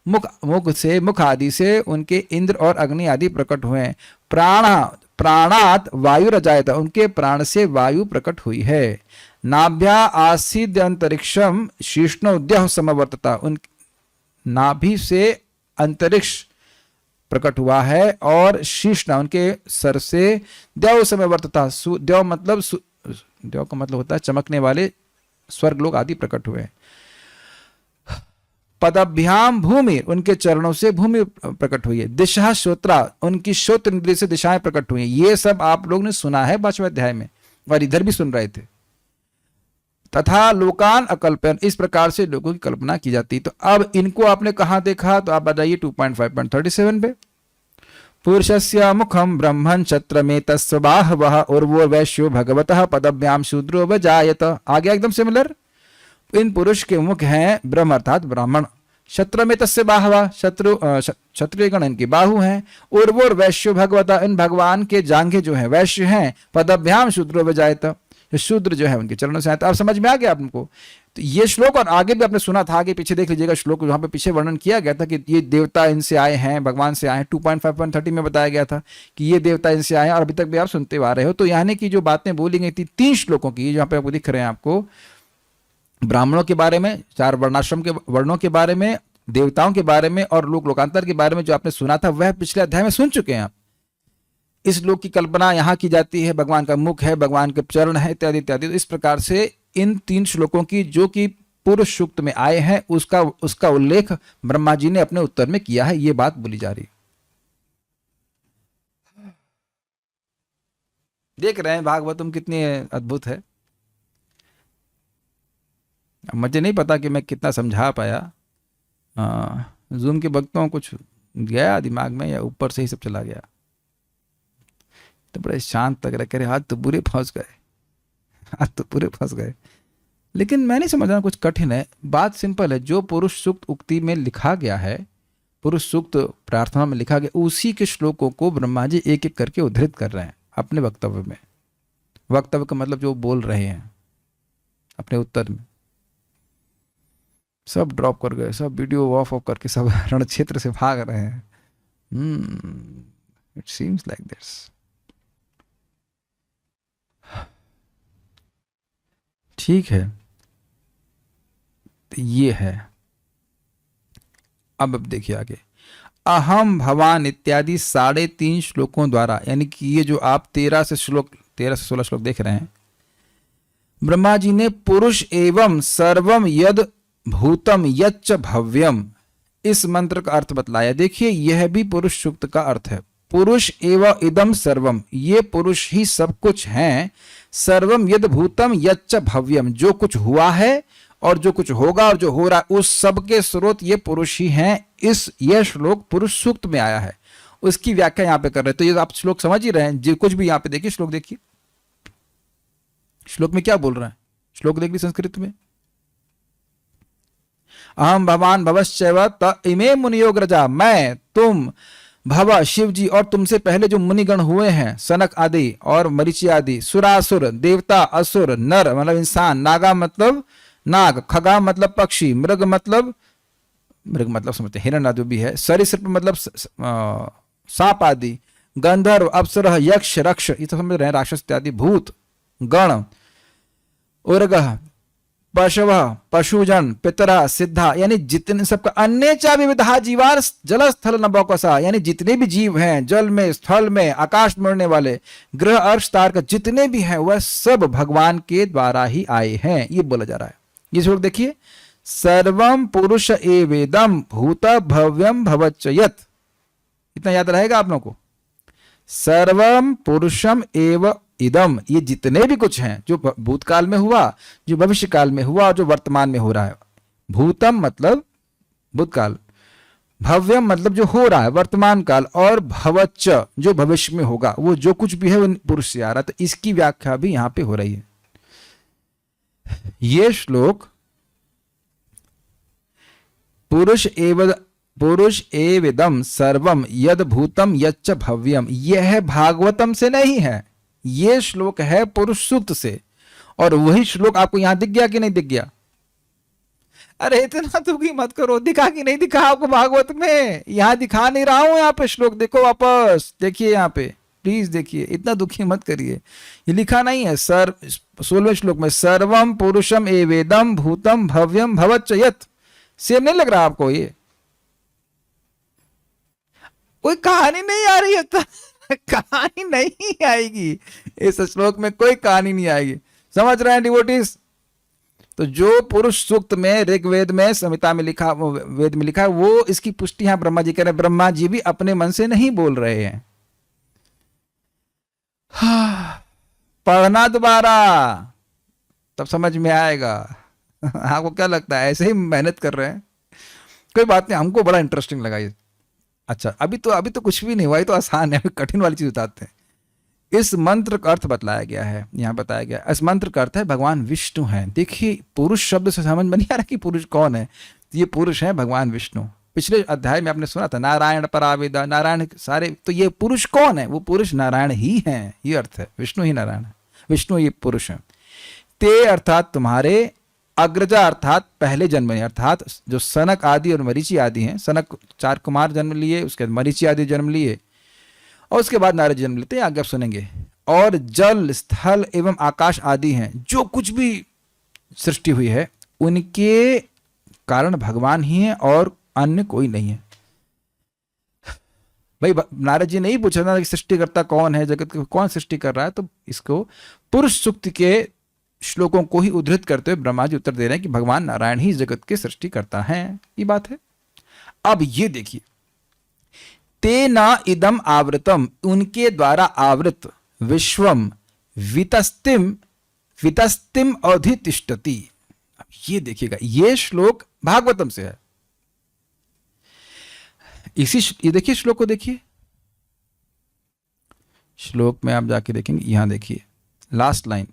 मुख से मुख आदि से उनके इंद्र और अग्नि आदि प्रकट हुए हैं। प्राणात वायु रजायता, उनके प्राण से वायु प्रकट हुई है। नाभ्या आसीद्य अंतरिक्षम शीष्णोद्यः समवर्तता, उन नाभि से अंतरिक्ष प्रकट हुआ है और शीष्ण उनके सर से द्यौ समवर्तता, द्यौ मतलब द्यौ का मतलब होता है चमकने वाले स्वर्ग लोग आदि प्रकट हुए। पदभ्याम भूमि, उनके चरणों से भूमि प्रकट हुई है। दिशा श्रोत्रा, उनकी श्रोत्र इंद्रिय से दिशाएं प्रकट हुई हैं। ये सब आप लोग ने सुना है 5वें अध्याय में और इधर भी सुन रहे थे। तथा लोकान अकल्पन, इस प्रकार से लोगों की कल्पना की जाती। तो अब इनको आपने कहां देखा, तो आप बताइए 2.5.37 पे। पुरुषस्य मुखम ब्रह्मण क्षत्रमे तस्बाहवः उर्वो वैश्यो भगवतः पदभ्याम शूद्रो वजायत। आ गया एकदम सिमिलर। इन पुरुष के मुख हैं ब्रह्म अर्थात ब्राह्मण। क्षत्र में तस्य बाहवा, क्षत्रिय गण इनके बाहु हैं। उर्वोर वैश्यो भगवता, इन भगवान के जांघे जो हैं वैश्य हैं। पदभ्याम शूद्रो वजायत, शूद्र जो है उनके चरणों से आते। आप समझ में आ गया आपको। तो ये श्लोक और आगे भी आपने सुना था, आगे पीछे देख लीजिएगा श्लोक, वहां पे पीछे वर्णन किया गया था कि ये देवता इनसे आए हैं, भगवान से आए हैं। 2.5.30 में बताया गया था कि ये देवता इनसे आए हैं और अभी तक भी आप सुनते आ रहे हो। तो यानी कि जो बातें बोली गई थी 3 श्लोकों की, जहां पे आपको दिख रहे हैं आपको, ब्राह्मणों के बारे में, 4 वर्णाश्रम के वर्णों के बारे में, देवताओं के बारे में और लोक लोकांतर के बारे में जो आपने सुना था वह पिछले अध्याय में सुन चुके हैं आप। इस लोक की कल्पना यहाँ की जाती है, भगवान का मुख है, भगवान के चरण है, इत्यादि इत्यादि। तो इस प्रकार से इन 3 श्लोकों की जो कि पुरुष सूक्त में आए हैं उसका उल्लेख ब्रह्मा जी ने अपने उत्तर में किया है। ये बात बोली जा रही। देख रहे हैं भागवतम कितनी अद्भुत है। मुझे नहीं पता कि मैं कितना समझा पाया। जूम के भक्तों कुछ गया दिमाग में या ऊपर से ही सब चला गया। तो बड़े शांत लग रहे, कह रहे आज तो बुरे फंस गए, आज तो बुरे फंस गए। लेकिन मैं नहीं समझ रहा, कुछ कठिन है। बात सिंपल है। जो पुरुष सूक्त उक्ति में लिखा गया है, पुरुष सूक्त प्रार्थना में लिखा गया, उसी के श्लोकों को ब्रह्मा जी एक एक करके उद्धृत कर रहे हैं अपने वक्तव्य में। वक्तव्य का मतलब जो बोल रहे हैं अपने उत्तर में। सब ड्रॉप कर गए, सब वीडियो ऑफ करके सब रण क्षेत्र से भाग रहे हैं। It seems like this. ठीक है, तो ये है। अब देखिए आगे। अहम भवान इत्यादि 3.5 श्लोकों द्वारा, यानी कि ये जो आप 13 से 16 श्लोक देख रहे हैं, ब्रह्मा जी ने पुरुष एवं सर्वम यद भूतम यच्च भव्यम, इस मंत्र का अर्थ बतलाया। देखिए यह भी पुरुष सूक्त का अर्थ है। पुरुष एवं इदम सर्वम, ये पुरुष ही सब कुछ हैं। सर्वम यद भूतम यच्च भव्यम, जो कुछ हुआ है और जो कुछ होगा और जो हो रहा है, उस सब के स्रोत ये पुरुष ही हैं। यह श्लोक पुरुष सूक्त में आया है, उसकी व्याख्या यहां पे कर रहे हैं। तो ये आप श्लोक समझ ही रहे हैं। जो कुछ भी यहां पे देखिए, श्लोक देखिए, श्लोक में क्या बोल रहा है। श्लोक देखिए संस्कृत में। अहम भवान भवश्चैव त इमे मुनियोग्रजा, मैं, तुम, भव शिव जी और तुमसे पहले जो मुनिगण हुए हैं, सनक आदि और मरीचि आदि, सुरासुर, देवता, असुर, नर मतलब इंसान, नागा मतलब नाग, खगा मतलब पक्षी, मृग मतलब समझते हिरण आदि भी है, सरीसृप मतलब सांप आदि, गंधर्व, अप्सरः, यक्ष, रक्ष, ये तो समझ रहे हैं, राक्षस इत्यादि, भूत, गण, उर्गः, पशव, पशुजन, पितरा, सिद्धा, यानी जितने सबका, अन्य चा विविधा जीवार जल स्थल नभोकसा, यानी जितने भी जीव हैं जल में, स्थल में, आकाश में उड़ने वाले, ग्रह, अर्श, तारक, जितने भी हैं वह सब भगवान के द्वारा ही आए हैं। ये बोला जा रहा है। ये श्लोक देखिए। सर्वम पुरुष एवेदम भूत भव्यम भवच्च यत्, इतना याद रहेगा आप लोगों को। सर्वम पुरुषम एव इदम, ये जितने भी कुछ हैं, जो भूतकाल में हुआ, जो भविष्य काल में हुआ और जो वर्तमान में हो रहा है, भूतम मतलब भूतकाल, भव्यम मतलब जो हो रहा है वर्तमान काल, और भवच्च जो भविष्य में होगा, वो जो कुछ भी है वो पुरुष से आ रहा है। तो इसकी व्याख्या भी यहां पे हो रही है। ये श्लोक पुरुष एवेदम सर्वम यद भूतम यच्च भव्यम, यह भागवतम से नहीं है, ये श्लोक है पुरुष सूक्त से। और वही श्लोक आपको यहां दिख गया कि नहीं दिख गया? अरे इतना दुखी मत करो, दिखा कि नहीं दिखा आपको भागवत में? यहां दिखा नहीं रहा हूं, यहां पे श्लोक देखो, वापस देखिए यहां पे, प्लीज देखिए, इतना दुखी मत करिए। ये लिखा नहीं है सर 16वें श्लोक में, सर्वम पुरुषम एवेदम भूतम भव्यम भवच्च यत्। सेम नहीं लग रहा आपको? ये कोई कहानी नहीं आ रही है तो कहानी नहीं आएगी इस श्लोक में, कोई कहानी नहीं आएगी। समझ रहे हैं डिवोटीज? तो जो पुरुष सूक्त में ऋग्वेद में संहिता में लिखा, वेद में लिखा है, वो इसकी पुष्टि यहां ब्रह्मा जी कह रहे हैं। ब्रह्मा जी भी अपने मन से नहीं बोल रहे हैं। पढ़ना दोबारा तब समझ में आएगा। आपको क्या लगता है ऐसे ही मेहनत कर रहे हैं? कोई बात नहीं, हमको बड़ा इंटरेस्टिंग लगा ये। अच्छा, अभी तो कुछ भी नहीं हुआ, ये तो आसान है, कठिन वाली चीज बताते हैं। इस मंत्र का अर्थ बतलाया गया है, यहां बताया गया। इस मंत्र का अर्थ है भगवान विष्णु हैं। देखिए, पुरुष शब्द से समझ में नहीं आ रहा कि पुरुष कौन है। ये पुरुष है भगवान विष्णु। पिछले अध्याय में आपने सुना था नारायण परावेदा, नारायण सारे, तो ये पुरुष कौन है? वो पुरुष नारायण ही हैं, ये अर्थ है। विष्णु ही नारायण है, विष्णु ये पुरुष है। ते अर्थात तुम्हारे, अग्रजा अर्थात पहले जन्म में, अर्थात जो सनक आदि और मरीचि आदि हैं। सनक 4 कुमार जन्म लिए, उसके बाद मरीचि आदि जन्म लिए, और उसके बाद नारद जन्म लेते हैं, आगे आप सुनेंगे। और जल स्थल एवं आकाश आदि हैं, जो कुछ भी सृष्टि हुई है उनके कारण भगवान ही है और अन्य कोई नहीं है। भाई नारद जी नहीं पूछा था कि सृष्टिकर्ता कौन है, जगत को कौन सृष्टि कर रहा है। तो इसको पुरुष सूक्त के श्लोकों को ही उद्धृत करते हुए ब्रह्मा जी उत्तर दे रहे हैं कि भगवान नारायण ही जगत के सृष्टि करता है। ये बात है। अब ये देखिए, तेना इदम आवृतम, उनके द्वारा आवृत, विश्वम वितस्तिम अधितिष्ठति। अब ये देखिएगा, ये श्लोक भागवतम से है। ये देखिए श्लोक को, देखिए श्लोक में आप जाके देखेंगे, यहां देखिए लास्ट लाइन,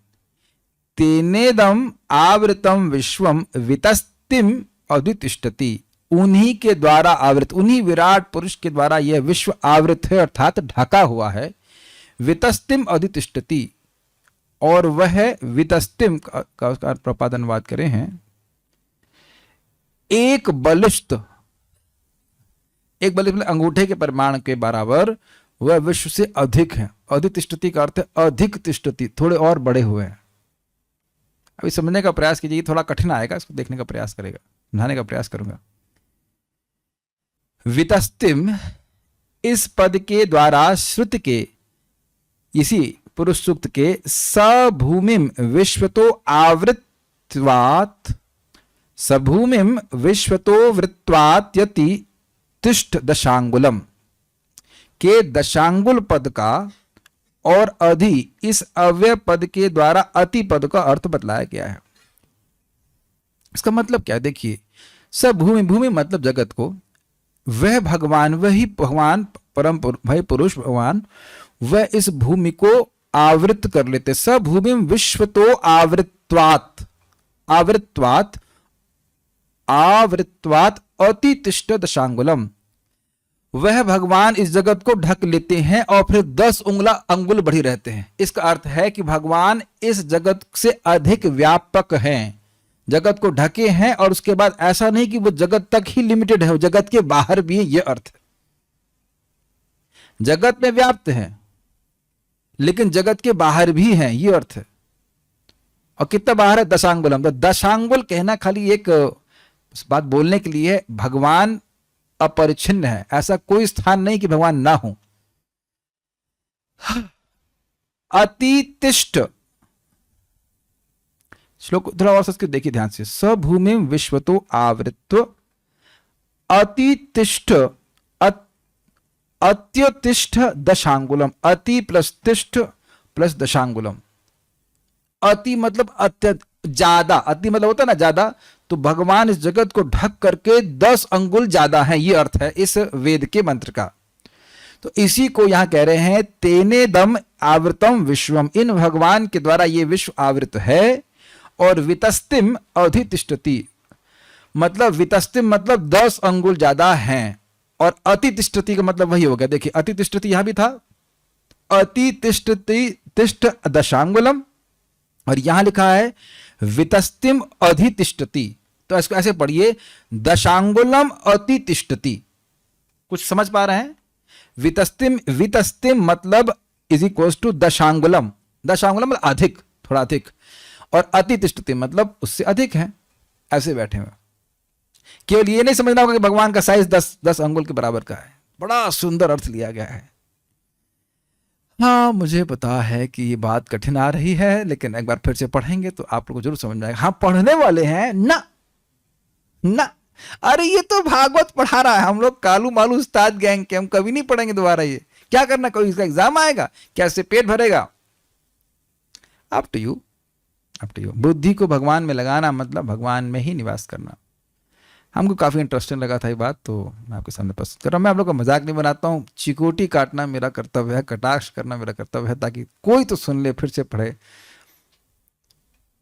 तेनेदम आवृतम विश्वम वितस्तिम अधितिष्ठति। उन्हीं के द्वारा आवृत, उन्हीं विराट पुरुष के द्वारा यह विश्व आवृत है, अर्थात ढका हुआ है। वितस्तिम अधितिष्ठति, और वह वितस्तिम का प्रपादनवाद करे हैं, एक बलिष्ठ मतलब अंगूठे के परिमाण के बराबर वह विश्व से अधिक है। अधितिष्ठति का अर्थ है अधिक तिष्ठति, थोड़े और बड़े हुए हैं। अभी समझने का प्रयास कीजिए, थोड़ा कठिन आएगा, इसको देखने का प्रयास करेगा, समझाने का प्रयास करूंगा। वितस्तिम, इस पद के द्वारा श्रुत के, इसी पुरुष सूक्त के सभूमिम विश्वतो आवृत्वात्, सभूमिम विश्वतो वृत्वात् यति तिष्ठ दशांगुलम के दशांगुल पद का और अधि, इस अव्यय पद के द्वारा अति पद का अर्थ बतलाया गया है। इसका मतलब क्या है? देखिए, सब भूमि, भूमि मतलब जगत को, वह भगवान, वही भगवान परम भाई पुरुष भगवान, वह इस भूमि को आवृत कर लेते। सब भूमि विश्वतो आवृत्वात्, आवृत्वात् अतितिष्ठ दशांगुलम, वह भगवान इस जगत को ढक लेते हैं और फिर 10 अंगुल बढ़ी रहते हैं। इसका अर्थ है कि भगवान इस जगत से अधिक व्यापक हैं, जगत को ढके हैं, और उसके बाद ऐसा नहीं कि वो जगत तक ही लिमिटेड है, वो जगत के बाहर भी है। यह अर्थ है, जगत में व्याप्त है लेकिन जगत के बाहर भी हैं, ये अर्थ है। और कितना बाहर है? दशांगुलम। तो दशांगुल कहना खाली एक बात बोलने के लिए, भगवान अपरिच्छिन्न है, ऐसा कोई स्थान नहीं कि भगवान ना हो। अतितिष्ठ, श्लोक थोड़ा और संस्कृत देखिए ध्यान से, सभूमि विश्वतो आवृत्व अतितिष्ठ, अत्युतिष्ठ दशांगुलम, अति प्लस तिष्ठ प्लस दशांगुलम। अति मतलब अत्यंत ज्यादा, अति मतलब होता है ना ज्यादा, तो भगवान इस जगत को ढक करके 10 अंगुल ज्यादा हैं, ये अर्थ है इस वेद के मंत्र का। तो इसी को यहां कह रहे हैं तेने दम आवृतम विश्वम, इन भगवान के द्वारा ये विश्व आवृत है। और वितस्तिम अधितिष्ठति, मतलब वितस्तिम मतलब 10 अंगुल ज्यादा हैं, और अतितिष्ठति का मतलब वही हो गया। देखिए अतितिष्ठति यहां भी था, अतितिष्ठति तिष्ठ दशांगुलम, और यहां लिखा है वितस्तिम अधितिष्ठति। तो इसको ऐसे पढ़िए, दशांगुलम अतितिष्ठति। कुछ समझ पा रहे हैं? वितस्तिम मतलब इज इक्वल्स टू दशांगुलम, दशांगुलम मतलब अधिक, थोड़ा अधिक, और अतितिष्ठति मतलब उससे अधिक है, ऐसे बैठे हुए। केवल ये नहीं समझना होगा कि भगवान का साइज 10 अंगुल के बराबर का है। बड़ा सुंदर अर्थ लिया गया है। हाँ, मुझे पता है कि ये बात कठिन आ रही है, लेकिन एक बार फिर से पढ़ेंगे तो आप लोगों को जरूर समझ में आएगा। हाँ, पढ़ने वाले हैं ना, ना, अरे ये तो भागवत पढ़ा रहा है, हम लोग कालू मालू उस्ताद गैंग के, हम कभी नहीं पढ़ेंगे दोबारा। ये क्या करना, कोई इसका एग्जाम आएगा, कैसे पेट भरेगा? Up to you, up to you. बुद्धि को भगवान में लगाना मतलब भगवान में ही निवास करना। हमको काफ़ी इंटरेस्टिंग लगा था ये बात, तो मैं आपके सामने प्रस्तुत कर रहा हूँ। मैं आप लोग का मजाक नहीं बनाता हूँ, चिकोटी काटना मेरा कर्तव्य है, कटाक्ष करना मेरा कर्तव्य है, ताकि कोई तो सुन ले, फिर से पढ़े।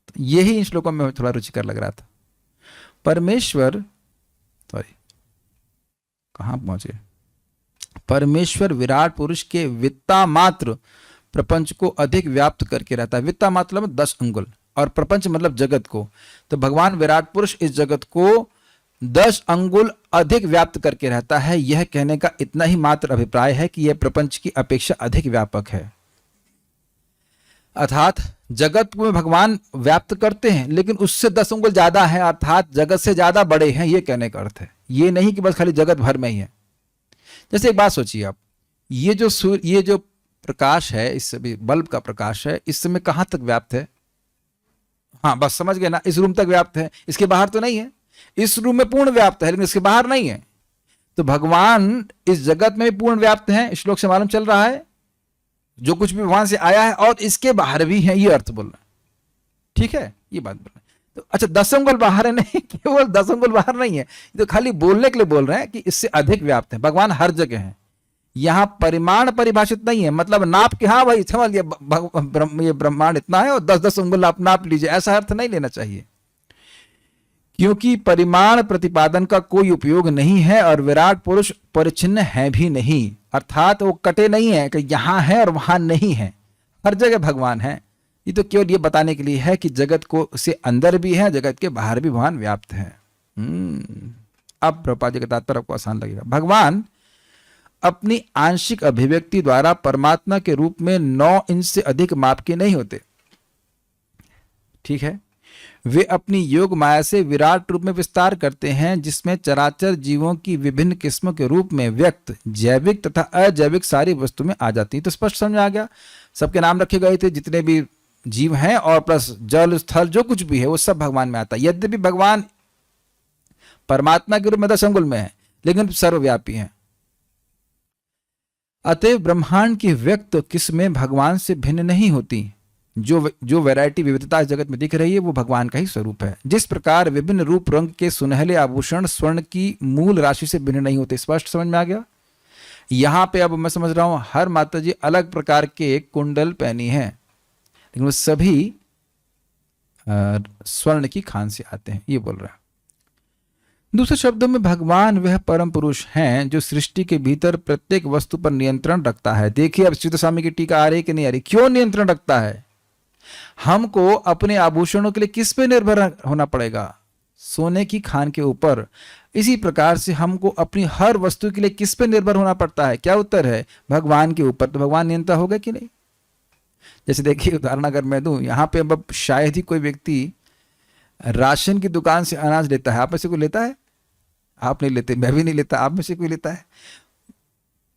तो यही इन श्लोकों में थोड़ा रुचिकर लग रहा था। परमेश्वर, सॉरी कहाँ पहुंचे, परमेश्वर विराट पुरुष के वित्ता मात्र प्रपंच को अधिक व्याप्त करके रहता है। वित्ता मतलब 10 अंगुल, और प्रपंच मतलब जगत को। तो भगवान विराट पुरुष इस जगत को 10 अंगुल अधिक व्याप्त करके रहता है। यह कहने का इतना ही मात्र अभिप्राय है कि यह प्रपंच की अपेक्षा अधिक व्यापक है। अर्थात जगत में भगवान व्याप्त करते हैं, लेकिन उससे 10 अंगुल ज्यादा है, अर्थात जगत से ज्यादा बड़े हैं, यह कहने का अर्थ है। ये नहीं कि बस खाली जगत भर में ही है। जैसे एक बात सोचिए आप, ये जो प्रकाश है, इस बल्ब का प्रकाश है, इस समय कहां तक व्याप्त है? हाँ, बस समझ गए ना, इस रूम तक व्याप्त है, इसके बाहर तो नहीं है। इस रूम में पूर्ण व्याप्त है, लेकिन इसके बाहर नहीं है। तो भगवान इस जगत में भी पूर्ण व्याप्त हैं, श्लोक से मालूम चल रहा है। जो कुछ भी भगवान से आया है और इसके बाहर भी है, ये अर्थ बोल रहा है। ठीक है, ये बात बोल रहे हैं। तो अच्छा, 10 अंगुल बाहर है, नहीं, केवल 10 अंगुल बाहर नहीं है, ये तो खाली बोलने के लिए बोल रहे हैं कि इससे अधिक व्याप्त है। भगवान हर जगह है। यहां परिमाण परिभाषित नहीं है, मतलब नाप के, हाँ भाई समझ लिया ये ब्रह्मांड इतना है और 10-10 अंगुल आप नाप लीजिए, ऐसा अर्थ नहीं लेना चाहिए। क्योंकि परिमाण प्रतिपादन का कोई उपयोग नहीं है, और विराट पुरुष परिच्छिन्न है भी नहीं, अर्थात वो कटे नहीं है कि यहां है और वहां नहीं है, हर जगह भगवान है। ये तो केवल ये बताने के लिए है कि जगत को से अंदर भी है, जगत के बाहर भी भगवान व्याप्त है। अब प्रभुपाद जी का तात्पर्य आपको आसान लगेगा। भगवान अपनी आंशिक अभिव्यक्ति द्वारा परमात्मा के रूप में 9 इंच से अधिक माप के नहीं होते। ठीक है, वे अपनी योग माया से विराट रूप में विस्तार करते हैं, जिसमें चराचर जीवों की विभिन्न किस्मों के रूप में व्यक्त जैविक तथा अजैविक सारी वस्तु में आ जाती है। तो स्पष्ट समझ आ गया, सबके नाम रखे गए थे, जितने भी जीव हैं, और प्लस जल स्थल जो कुछ भी है वो सब भगवान में आता है। यद्यपि भगवान परमात्मा के रूप में 10 अंगुल में है, लेकिन सर्वव्यापी है। अतएव ब्रह्मांड की व्यक्त किस्में भगवान से भिन्न नहीं होती। जो वैरायटी विविधता इस जगत में दिख रही है वो भगवान का ही स्वरूप है। जिस प्रकार विभिन्न रूप रंग के सुनहले आभूषण स्वर्ण की मूल राशि से भिन्न नहीं होते। स्पष्ट समझ में आ गया। यहां पे अब मैं समझ रहा हूं, हर माता जी अलग प्रकार के कुंडल पहनी है, लेकिन वो सभी स्वर्ण की खान से आते हैं, ये बोल रहा है। दूसरे शब्दों में भगवान वह परम पुरुष हैं जो सृष्टि के भीतर प्रत्येक वस्तु पर नियंत्रण रखता है। देखिए अब श्रीधर स्वामी की टीका आ रही कि नहीं आ रही। क्यों नियंत्रण रखता है? हमको अपने आभूषणों के लिए किस पे निर्भर होना पड़ेगा? सोने की खान के ऊपर। इसी प्रकार से हमको अपनी हर वस्तु के लिए किस पे निर्भर होना पड़ता है? क्या उत्तर है? भगवान के ऊपर। तो भगवान नियंता होगा कि नहीं? जैसे देखिए उदाहरण अगर मैं दूं, यहाँ पे अब शायद ही कोई व्यक्ति राशन की दुकान से अनाज लेता है। आप में से कोई लेता है? आप नहीं लेते, मैं भी नहीं लेता। आप में से कोई लेता है?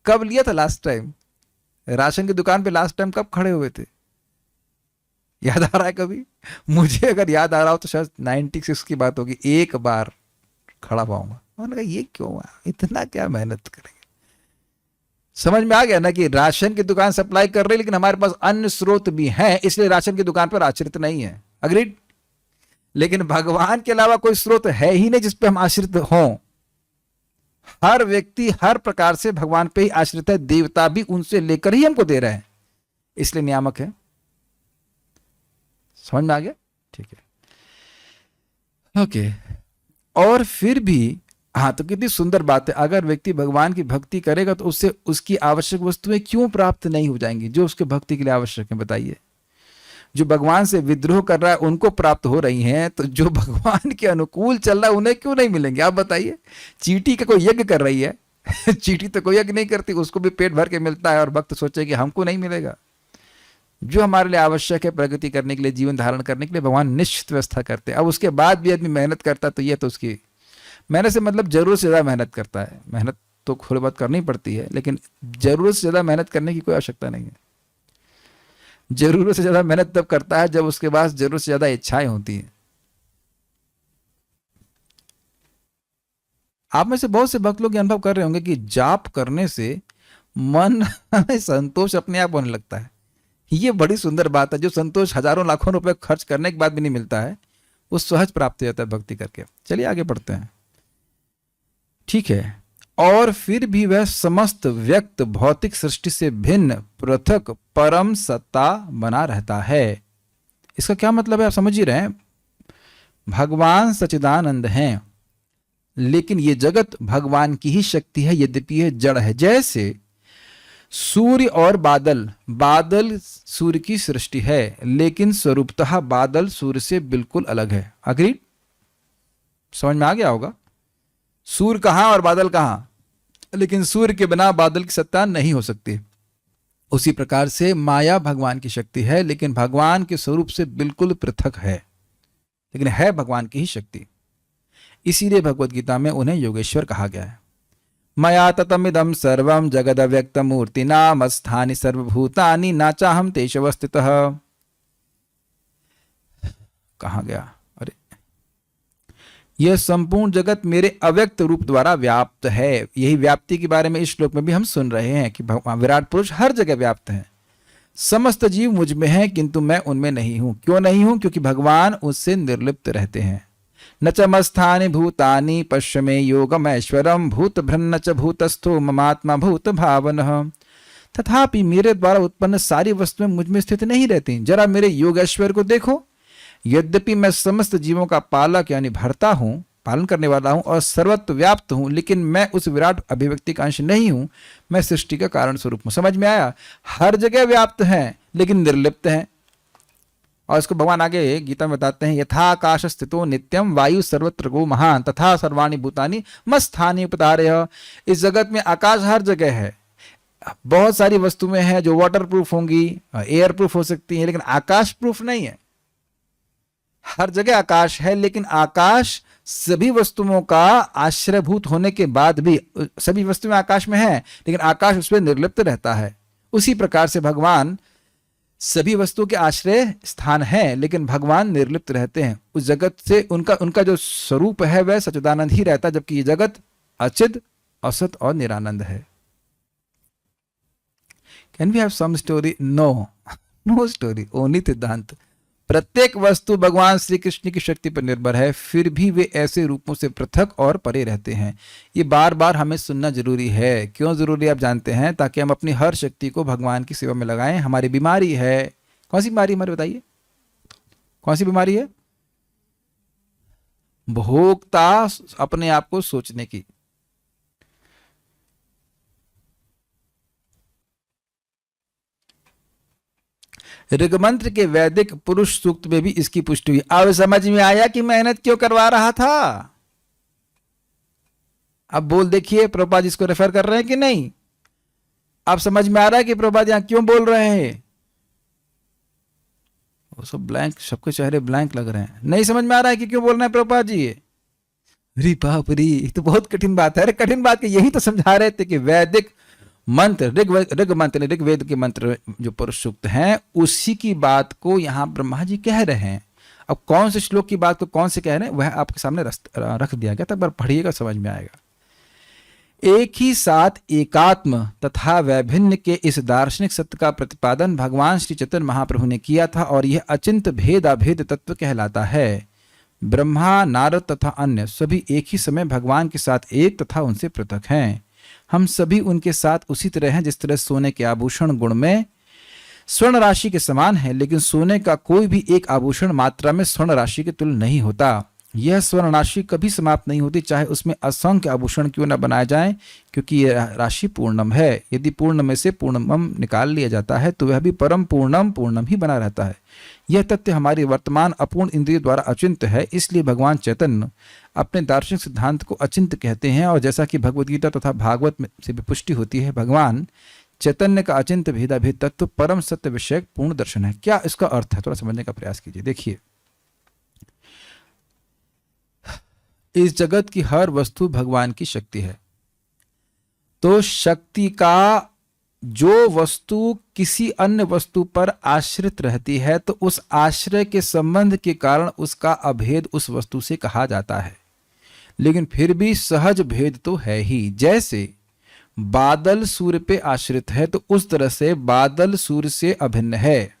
कब लिया था लास्ट टाइम? राशन की दुकान पे लास्ट टाइम कब खड़े हुए थे? याद आ रहा है कभी? मुझे अगर याद आ रहा हो तो शायद 96 की बात होगी। एक बार खड़ा पाऊंगा, मैंने कहा ये क्यों हुआ, इतना क्या मेहनत करेंगे। समझ में आ गया ना कि राशन की दुकान सप्लाई कर रही, लेकिन हमारे पास अन्य स्रोत भी हैं, इसलिए राशन की दुकान पर आश्रित नहीं है। अग्रीड? लेकिन भगवान के अलावा कोई स्रोत है ही नहीं जिस पे हम आश्रित हों। हर व्यक्ति हर प्रकार से भगवान पे ही आश्रित है, देवता भी उनसे लेकर ही हमको दे रहे हैं, इसलिए नियामक है। समझ में आ गया? ठीक है, ओके। और फिर भी हाँ, तो कितनी सुंदर बात है, अगर व्यक्ति भगवान की भक्ति करेगा तो उससे उसकी आवश्यक वस्तुएं क्यों प्राप्त नहीं हो जाएंगी जो उसके भक्ति के लिए आवश्यक है? बताइए। जो भगवान से विद्रोह कर रहा है उनको प्राप्त हो रही हैं, तो जो भगवान के अनुकूल चल रहा है उन्हें क्यों नहीं मिलेंगे? आप बताइए। चींटी का कोई यज्ञ कर रही है चींटी तो कोई यज्ञ नहीं करती, उसको भी पेट भर के मिलता है, और भक्त सोचे कि हमको नहीं मिलेगा। जो हमारे लिए आवश्यक है प्रगति करने के लिए, जीवन धारण करने के लिए, भगवान निश्चित व्यवस्था करते हैं। अब उसके बाद भी आदमी मेहनत करता है तो ये तो उसकी मेहनत से मतलब जरूरत से ज़्यादा मेहनत करता है। मेहनत तो थोड़ी बहुत करनी पड़ती है, लेकिन जरूरत से ज़्यादा मेहनत करने की कोई आवश्यकता नहीं है। जरूरत से ज़्यादा मेहनत तब करता है जब उसके पास जरूरत से ज़्यादा इच्छाएं होती हैं। आप में से बहुत से भक्त लोग अनुभव कर रहे होंगे कि जाप करने से मन में संतोष अपने आप होने लगता है। ये बड़ी सुंदर बात है। जो संतोष हजारों लाखों रुपए खर्च करने के बाद भी नहीं मिलता है, वो सहज प्राप्त हो जाता है भक्ति करके। चलिए आगे बढ़ते हैं। ठीक है, और फिर भी वह समस्त व्यक्त भौतिक सृष्टि से भिन्न पृथक परम सत्ता बना रहता है। इसका क्या मतलब है? आप समझ ही रहे हैं। भगवान सच्चिदानंद हैं, लेकिन ये जगत भगवान की ही शक्ति है, यद्यपि यह जड़ है। जैसे सूर्य और बादल, बादल सूर्य की सृष्टि है, लेकिन स्वरूपतः बादल सूर्य से बिल्कुल अलग है। अग्री? समझ में आ गया होगा। सूर्य कहाँ और बादल कहाँ, लेकिन सूर्य के बिना बादल की सत्ता नहीं हो सकती। उसी प्रकार से माया भगवान की शक्ति है, लेकिन भगवान के स्वरूप से बिल्कुल पृथक है, लेकिन है भगवान की ही शक्ति। इसीलिए भगवत गीता में उन्हें योगेश्वर कहा गया है। मया ततमिदं सर्वं जगद व्यक्त मूर्ति नाम स्थानि सर्वभूतानि न चाहम तेषु स्थितः। कहा गया? अरे, यह संपूर्ण जगत मेरे अव्यक्त रूप द्वारा व्याप्त है। यही व्याप्ति के बारे में इस श्लोक में भी हम सुन रहे हैं कि भगवान विराट पुरुष हर जगह व्याप्त है। समस्त जीव मुझ में हैं, किंतु मैं उनमें नहीं हूं। क्यों नहीं हूं? क्योंकि भगवान उससे निर्लिप्त रहते हैं। न च मस्थानि भूतानि पश्य मे योगमैश्वरम भूत भ्रन्न च भूतस्थो ममात्मा भूत भावनः। तथापि मेरे द्वारा उत्पन्न सारी वस्तुएं मुझ में स्थित नहीं रहती। जरा मेरे योगेश्वर को देखो। यद्यपि मैं समस्त जीवों का पालक यानी भरता हूं, पालन करने वाला हूं और सर्वत्र व्याप्त हूं, लेकिन मैं उस विराट अभिव्यक्ति का अंश नहीं हूं। मैं सृष्टि का कारण स्वरूप हूं। समझ में आया? हर जगह व्याप्त हैं, लेकिन निर्लिप्त हैं। और इसको भगवान आगे गीता में बताते हैं, यथा आकाश स्थितो नित्यम वायु सर्वत्र गो महान तथा सर्वाणि भूतानि मत्स्थानि उपधारय। इस जगत में आकाश हर जगह है। बहुत सारी वस्तुएं हैं जो वाटर प्रूफ होंगी, एयर प्रूफ हो सकती हैं, लेकिन आकाश प्रूफ नहीं है। हर जगह आकाश है, लेकिन आकाश सभी वस्तुओं का आश्रयभूत होने के बाद भी, सभी वस्तुएं आकाश में हैं, लेकिन आकाश उस पर निर्लिप्त रहता है। उसी प्रकार से भगवान सभी वस्तुओं के आश्रय स्थान है, लेकिन भगवान निर्लिप्त रहते हैं। उस जगत से उनका जो स्वरूप है वह सच्चिदानंद ही रहता है, जबकि ये जगत अचिद, असत और निरानंद है। Can we have some story? No, no story, only सिद्धांत। प्रत्येक वस्तु भगवान श्री कृष्ण की शक्ति पर निर्भर है, फिर भी वे ऐसे रूपों से पृथक और परे रहते हैं। ये बार बार हमें सुनना जरूरी है। क्यों जरूरी आप जानते हैं? ताकि हम अपनी हर शक्ति को भगवान की सेवा में लगाएं। हमारी बीमारी है, कौन सी बीमारी हमारी बताइए? कौन सी बीमारी है? भोक्ता अपने आप को सोचने की। ऋग्मंत्र के वैदिक पुरुष सूक्त में भी इसकी पुष्टि हुई। अब समझ में आया कि मेहनत क्यों करवा रहा था। अब बोल देखिए, प्रभुपाद जी इसको रेफर कर रहे हैं कि नहीं? अब समझ में आ रहा है कि प्रभुपाद यहां क्यों बोल रहे हैं? वो सब ब्लैंक, सबके चेहरे ब्लैंक लग रहे हैं। नहीं समझ में आ रहा है कि क्यों बोल रहे हैं प्रभुपाद जी? अरे बाप रे, तो बहुत कठिन बात है। अरे कठिन बात की यही तो समझा रहे थे कि वैदिक मंत्र, ऋग्वेद के मंत्र जो पुरुष सूक्त हैं, उसी की बात को यहां ब्रह्मा जी कह रहे हैं। अब कौन से श्लोक की बात को कौन से कह रहे हैं वह आपके सामने रख दिया गया था, पर पढ़िएगा समझ में आएगा। एक ही साथ एकात्म तथा वैभिन्न के इस दार्शनिक सत्य का प्रतिपादन भगवान श्री चैतन्य महाप्रभु ने किया था, और यह अचिंत भेद अभेद तत्व कहलाता है। ब्रह्मा, नारद तथा अन्य सभी एक ही समय भगवान के साथ एक तथा उनसे पृथक हैं। हम सभी उनके साथ उसी तरह हैं जिस तरह सोने के आभूषण गुण में स्वर्ण राशि के समान है, लेकिन सोने का कोई भी एक आभूषण मात्रा में स्वर्ण राशि के तुल्य नहीं होता। यह स्वर्ण राशि कभी समाप्त नहीं होती, चाहे उसमें असंख्य आभूषण क्यों न बनाए जाएं, क्योंकि यह राशि पूर्णम है। यदि पूर्ण में से पूर्णम निकाल लिया जाता है तो वह भी परम पूर्णम ही बना रहता है। यह तथ्य हमारी वर्तमान अपूर्ण इंद्रिय द्वारा अचिंत्य है, इसलिए भगवान चैतन्य अपने दार्शनिक सिद्धांत को अचिंत्य कहते हैं। और जैसा कि भगवद गीता तथा भागवत में से भी पुष्टि होती है, भगवान चैतन्य का अचिंत्य भेदाभेद तत्व परम सत्य विषयक पूर्ण दर्शन है। क्या इसका अर्थ है, थोड़ा समझने का प्रयास कीजिए। देखिए, इस जगत की हर वस्तु भगवान की शक्ति है। तो शक्ति का जो वस्तु किसी अन्य वस्तु पर आश्रित रहती है, तो उस आश्रय के संबंध के कारण उसका अभेद उस वस्तु से कहा जाता है। लेकिन फिर भी सहज भेद तो है ही। जैसे बादल सूर्य पे आश्रित है, तो उस तरह से बादल सूर्य से अभिन्न है,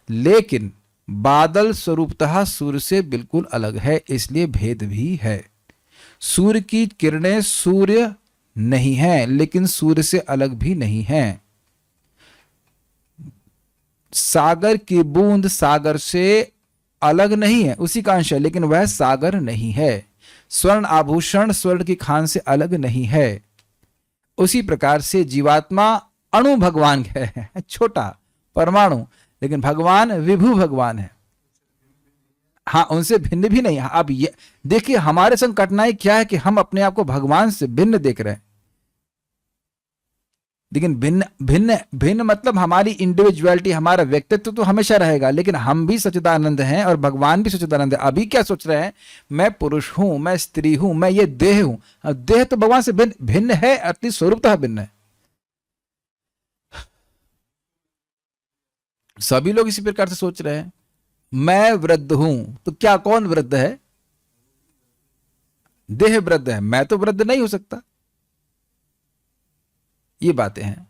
लेकिन बादल स्वरूपतः सूर्य से बिल्कुल अलग है, इसलिए भेद भी है। सूर्य की किरणें सूर्य नहीं है, लेकिन सूर्य से अलग भी नहीं है। सागर की बूंद सागर से अलग नहीं है, उसी का अंश है, लेकिन वह सागर नहीं है। स्वर्ण आभूषण स्वर्ण की खान से अलग नहीं है। उसी प्रकार से जीवात्मा अणु भगवान है, छोटा परमाणु, लेकिन भगवान विभु भगवान है। हाँ, उनसे भिन्न भी नहीं। अब ये देखिए, हमारे संग कठिनाई क्या है कि हम अपने आप को भगवान से भिन्न देख रहे हैं। लेकिन भिन्न भिन्न भिन्न मतलब हमारी इंडिविजुअलिटी, हमारा व्यक्तित्व तो हमेशा रहेगा, लेकिन हम भी सच्चिदानंद हैं और भगवान भी सच्चिदानंद है। अभी क्या सोच रहे हैं, मैं पुरुष हूं, मैं स्त्री हूं, मैं ये देह हूं। अब देह तो भगवान से भिन्न है, अति स्वरूपतः भिन्न है। सभी लोग इसी प्रकार से सोच रहे हैं। मैं वृद्ध हूं, तो क्या कौन वृद्ध है? देह वृद्ध है, मैं तो वृद्ध नहीं हो सकता। ये बातें हैं।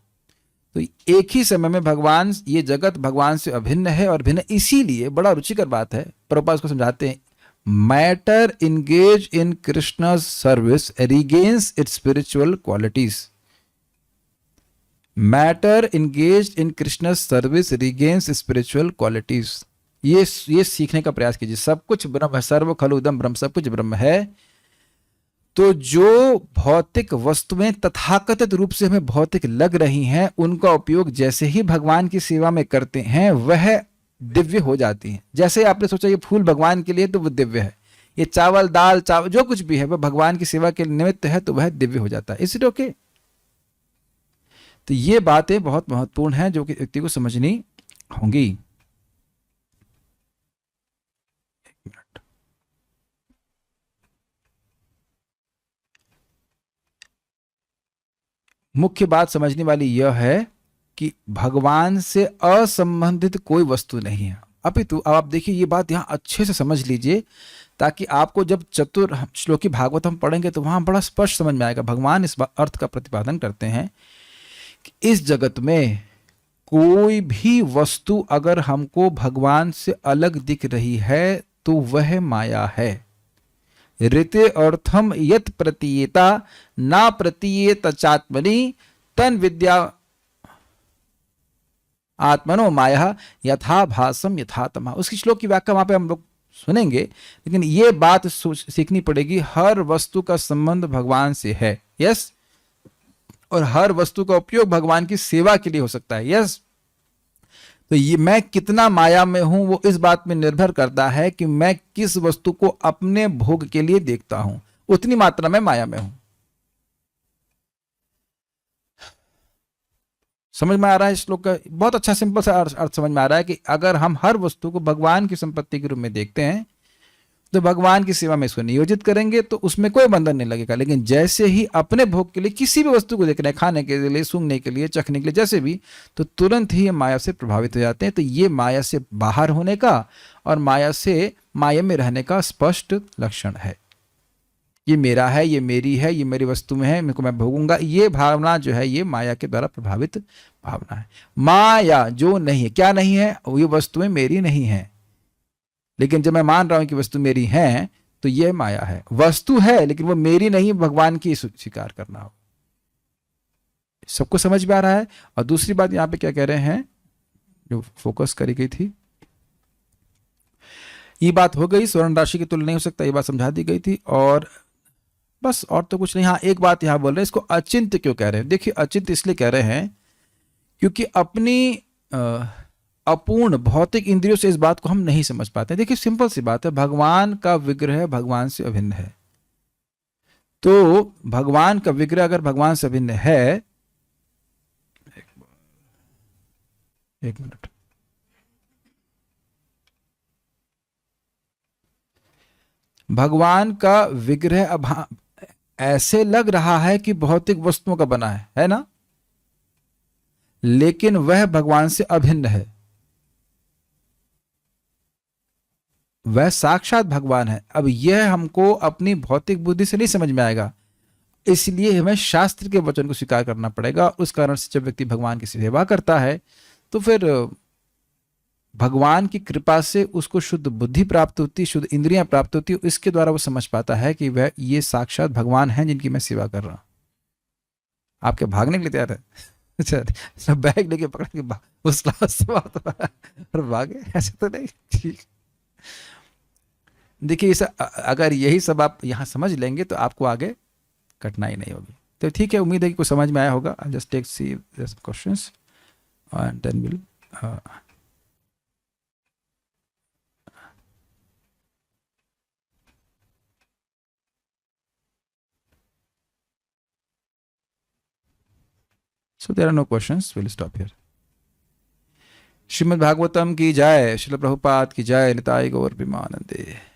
तो एक ही समय में भगवान, ये जगत भगवान से अभिन्न है और भिन्न, इसीलिए बड़ा रुचिकर बात है। प्रभुपाद इसको समझाते हैं, matter engage in Krishna service regains it's spiritual qualities. Matter engage in Krishna service regains spiritual qualities. ये सीखने का प्रयास कीजिए। सब कुछ ब्रह्म है, सर्व खलु इदं ब्रह्म, सब कुछ ब्रह्म है। तो जो भौतिक वस्तुएं तथाकथित रूप से हमें भौतिक लग रही हैं, उनका उपयोग जैसे ही भगवान की सेवा में करते हैं, वह दिव्य हो जाती हैं। जैसे आपने सोचा ये फूल भगवान के लिए, तो वह दिव्य है। ये चावल, दाल, चावल जो कुछ भी है, वह भगवान की सेवा के निमित्त है, तो वह दिव्य हो जाता है। इसलिए ओके। तो ये बातें बहुत महत्वपूर्ण हैं जो कि व्यक्ति को समझनी होंगी। मुख्य बात समझने वाली यह है कि भगवान से असंबंधित कोई वस्तु नहीं है। अपितु अब आप देखिए, ये बात यहां अच्छे से समझ लीजिए, ताकि आपको जब चतुर श्लोकी भागवत हम पढ़ेंगे तो वहां बड़ा स्पष्ट समझ में आएगा। भगवान इस अर्थ का प्रतिपादन करते हैं कि इस जगत में कोई भी वस्तु अगर हमको भगवान से अलग दिख रही है, तो वह माया है। ऋते अर्थम यत प्रतीयता ना प्रतीयत चात्मनि तन विद्या आत्मनो माया यथा भासम यथा तमा। उसकी श्लोक की व्याख्या वहां पे हम लोग सुनेंगे, लेकिन ये बात सीखनी पड़ेगी, हर वस्तु का संबंध भगवान से है। यस, और हर वस्तु का उपयोग भगवान की सेवा के लिए हो सकता है। यस, तो ये मैं कितना माया में हूं, वो इस बात में निर्भर करता है कि मैं किस वस्तु को अपने भोग के लिए देखता हूं, उतनी मात्रा में माया में हूं। समझ में आ रहा है इस श्लोक का? बहुत अच्छा सिंपल सा अर्थ समझ में आ रहा है कि अगर हम हर वस्तु को भगवान की संपत्ति के रूप में देखते हैं, तो भगवान की सेवा में इसको नियोजित करेंगे तो उसमें कोई बंधन नहीं लगेगा। लेकिन जैसे ही अपने भोग के लिए किसी भी वस्तु को देख रहे हैं, खाने के लिए, सूंघने के लिए, चखने के लिए, जैसे भी, तो तुरंत ही ये माया से प्रभावित हो जाते हैं। तो ये माया से बाहर होने का और माया में रहने का स्पष्ट लक्षण है। ये मेरा है, ये मेरी है, ये मेरी वस्तु में है, मेरे को मैं भोगूंगा, ये भावना जो है ये माया के द्वारा प्रभावित भावना है। माया जो नहीं है, क्या नहीं है? ये वस्तुएं मेरी नहीं है, लेकिन जब मैं मान रहा हूं कि वस्तु मेरी है तो ये माया है। वस्तु है लेकिन वो मेरी नहीं, भगवान की स्वीकार करना हो। सबको समझ में आ रहा है? और दूसरी बात यहां पे क्या कह रहे हैं, जो फोकस करी गई थी, ये बात हो गई, स्वर्ण राशि की तुलना नहीं हो सकता, ये बात समझा दी गई थी। और बस और तो कुछ नहीं। हाँ, एक बात यहां बोल रहे हैं, इसको अचिंत्य क्यों कह रहे हैं? देखिए, अचिंत्य इसलिए कह रहे हैं क्योंकि अपनी अपूर्ण भौतिक इंद्रियों से इस बात को हम नहीं समझ पाते। देखिए, सिंपल सी बात है, भगवान का विग्रह भगवान से अभिन्न है। तो भगवान का विग्रह अगर भगवान से अभिन्न है, एक मिनट, भगवान का विग्रह अब ऐसे लग रहा है कि भौतिक वस्तुओं का बना है ना, लेकिन वह भगवान से अभिन्न है। वह साक्षात भगवान है। अब यह हमको अपनी भौतिक बुद्धि से नहीं समझ में आएगा, इसलिए हमें शास्त्र के वचन को स्वीकार करना पड़ेगा। उस कारण से जब व्यक्ति भगवान की सेवा करता है तो फिर भगवान की कृपा से उसको शुद्ध बुद्धि प्राप्त होती, शुद्ध इंद्रियां प्राप्त होती, इसके द्वारा वो समझ पाता है कि वह ये साक्षात भगवान हैं जिनकी मैं सेवा कर रहा हूं। आपके भागने के लिए तैयार है? अच्छा, बैग लेके पकड़ के उस और भागे, ऐसे तो नहीं। ठीक, देखिए, अगर यही सब आप यहां समझ लेंगे तो आपको आगे कठिनाई नहीं होगी। तो ठीक है, उम्मीद है कि कुछ समझ में आया होगा। I just take see questions and then will So there are no questions. We'll stop here. Srimad Bhagavatam की जय, श्रील प्रभुपाद की जय, निताई गौर प्रेमानंदे।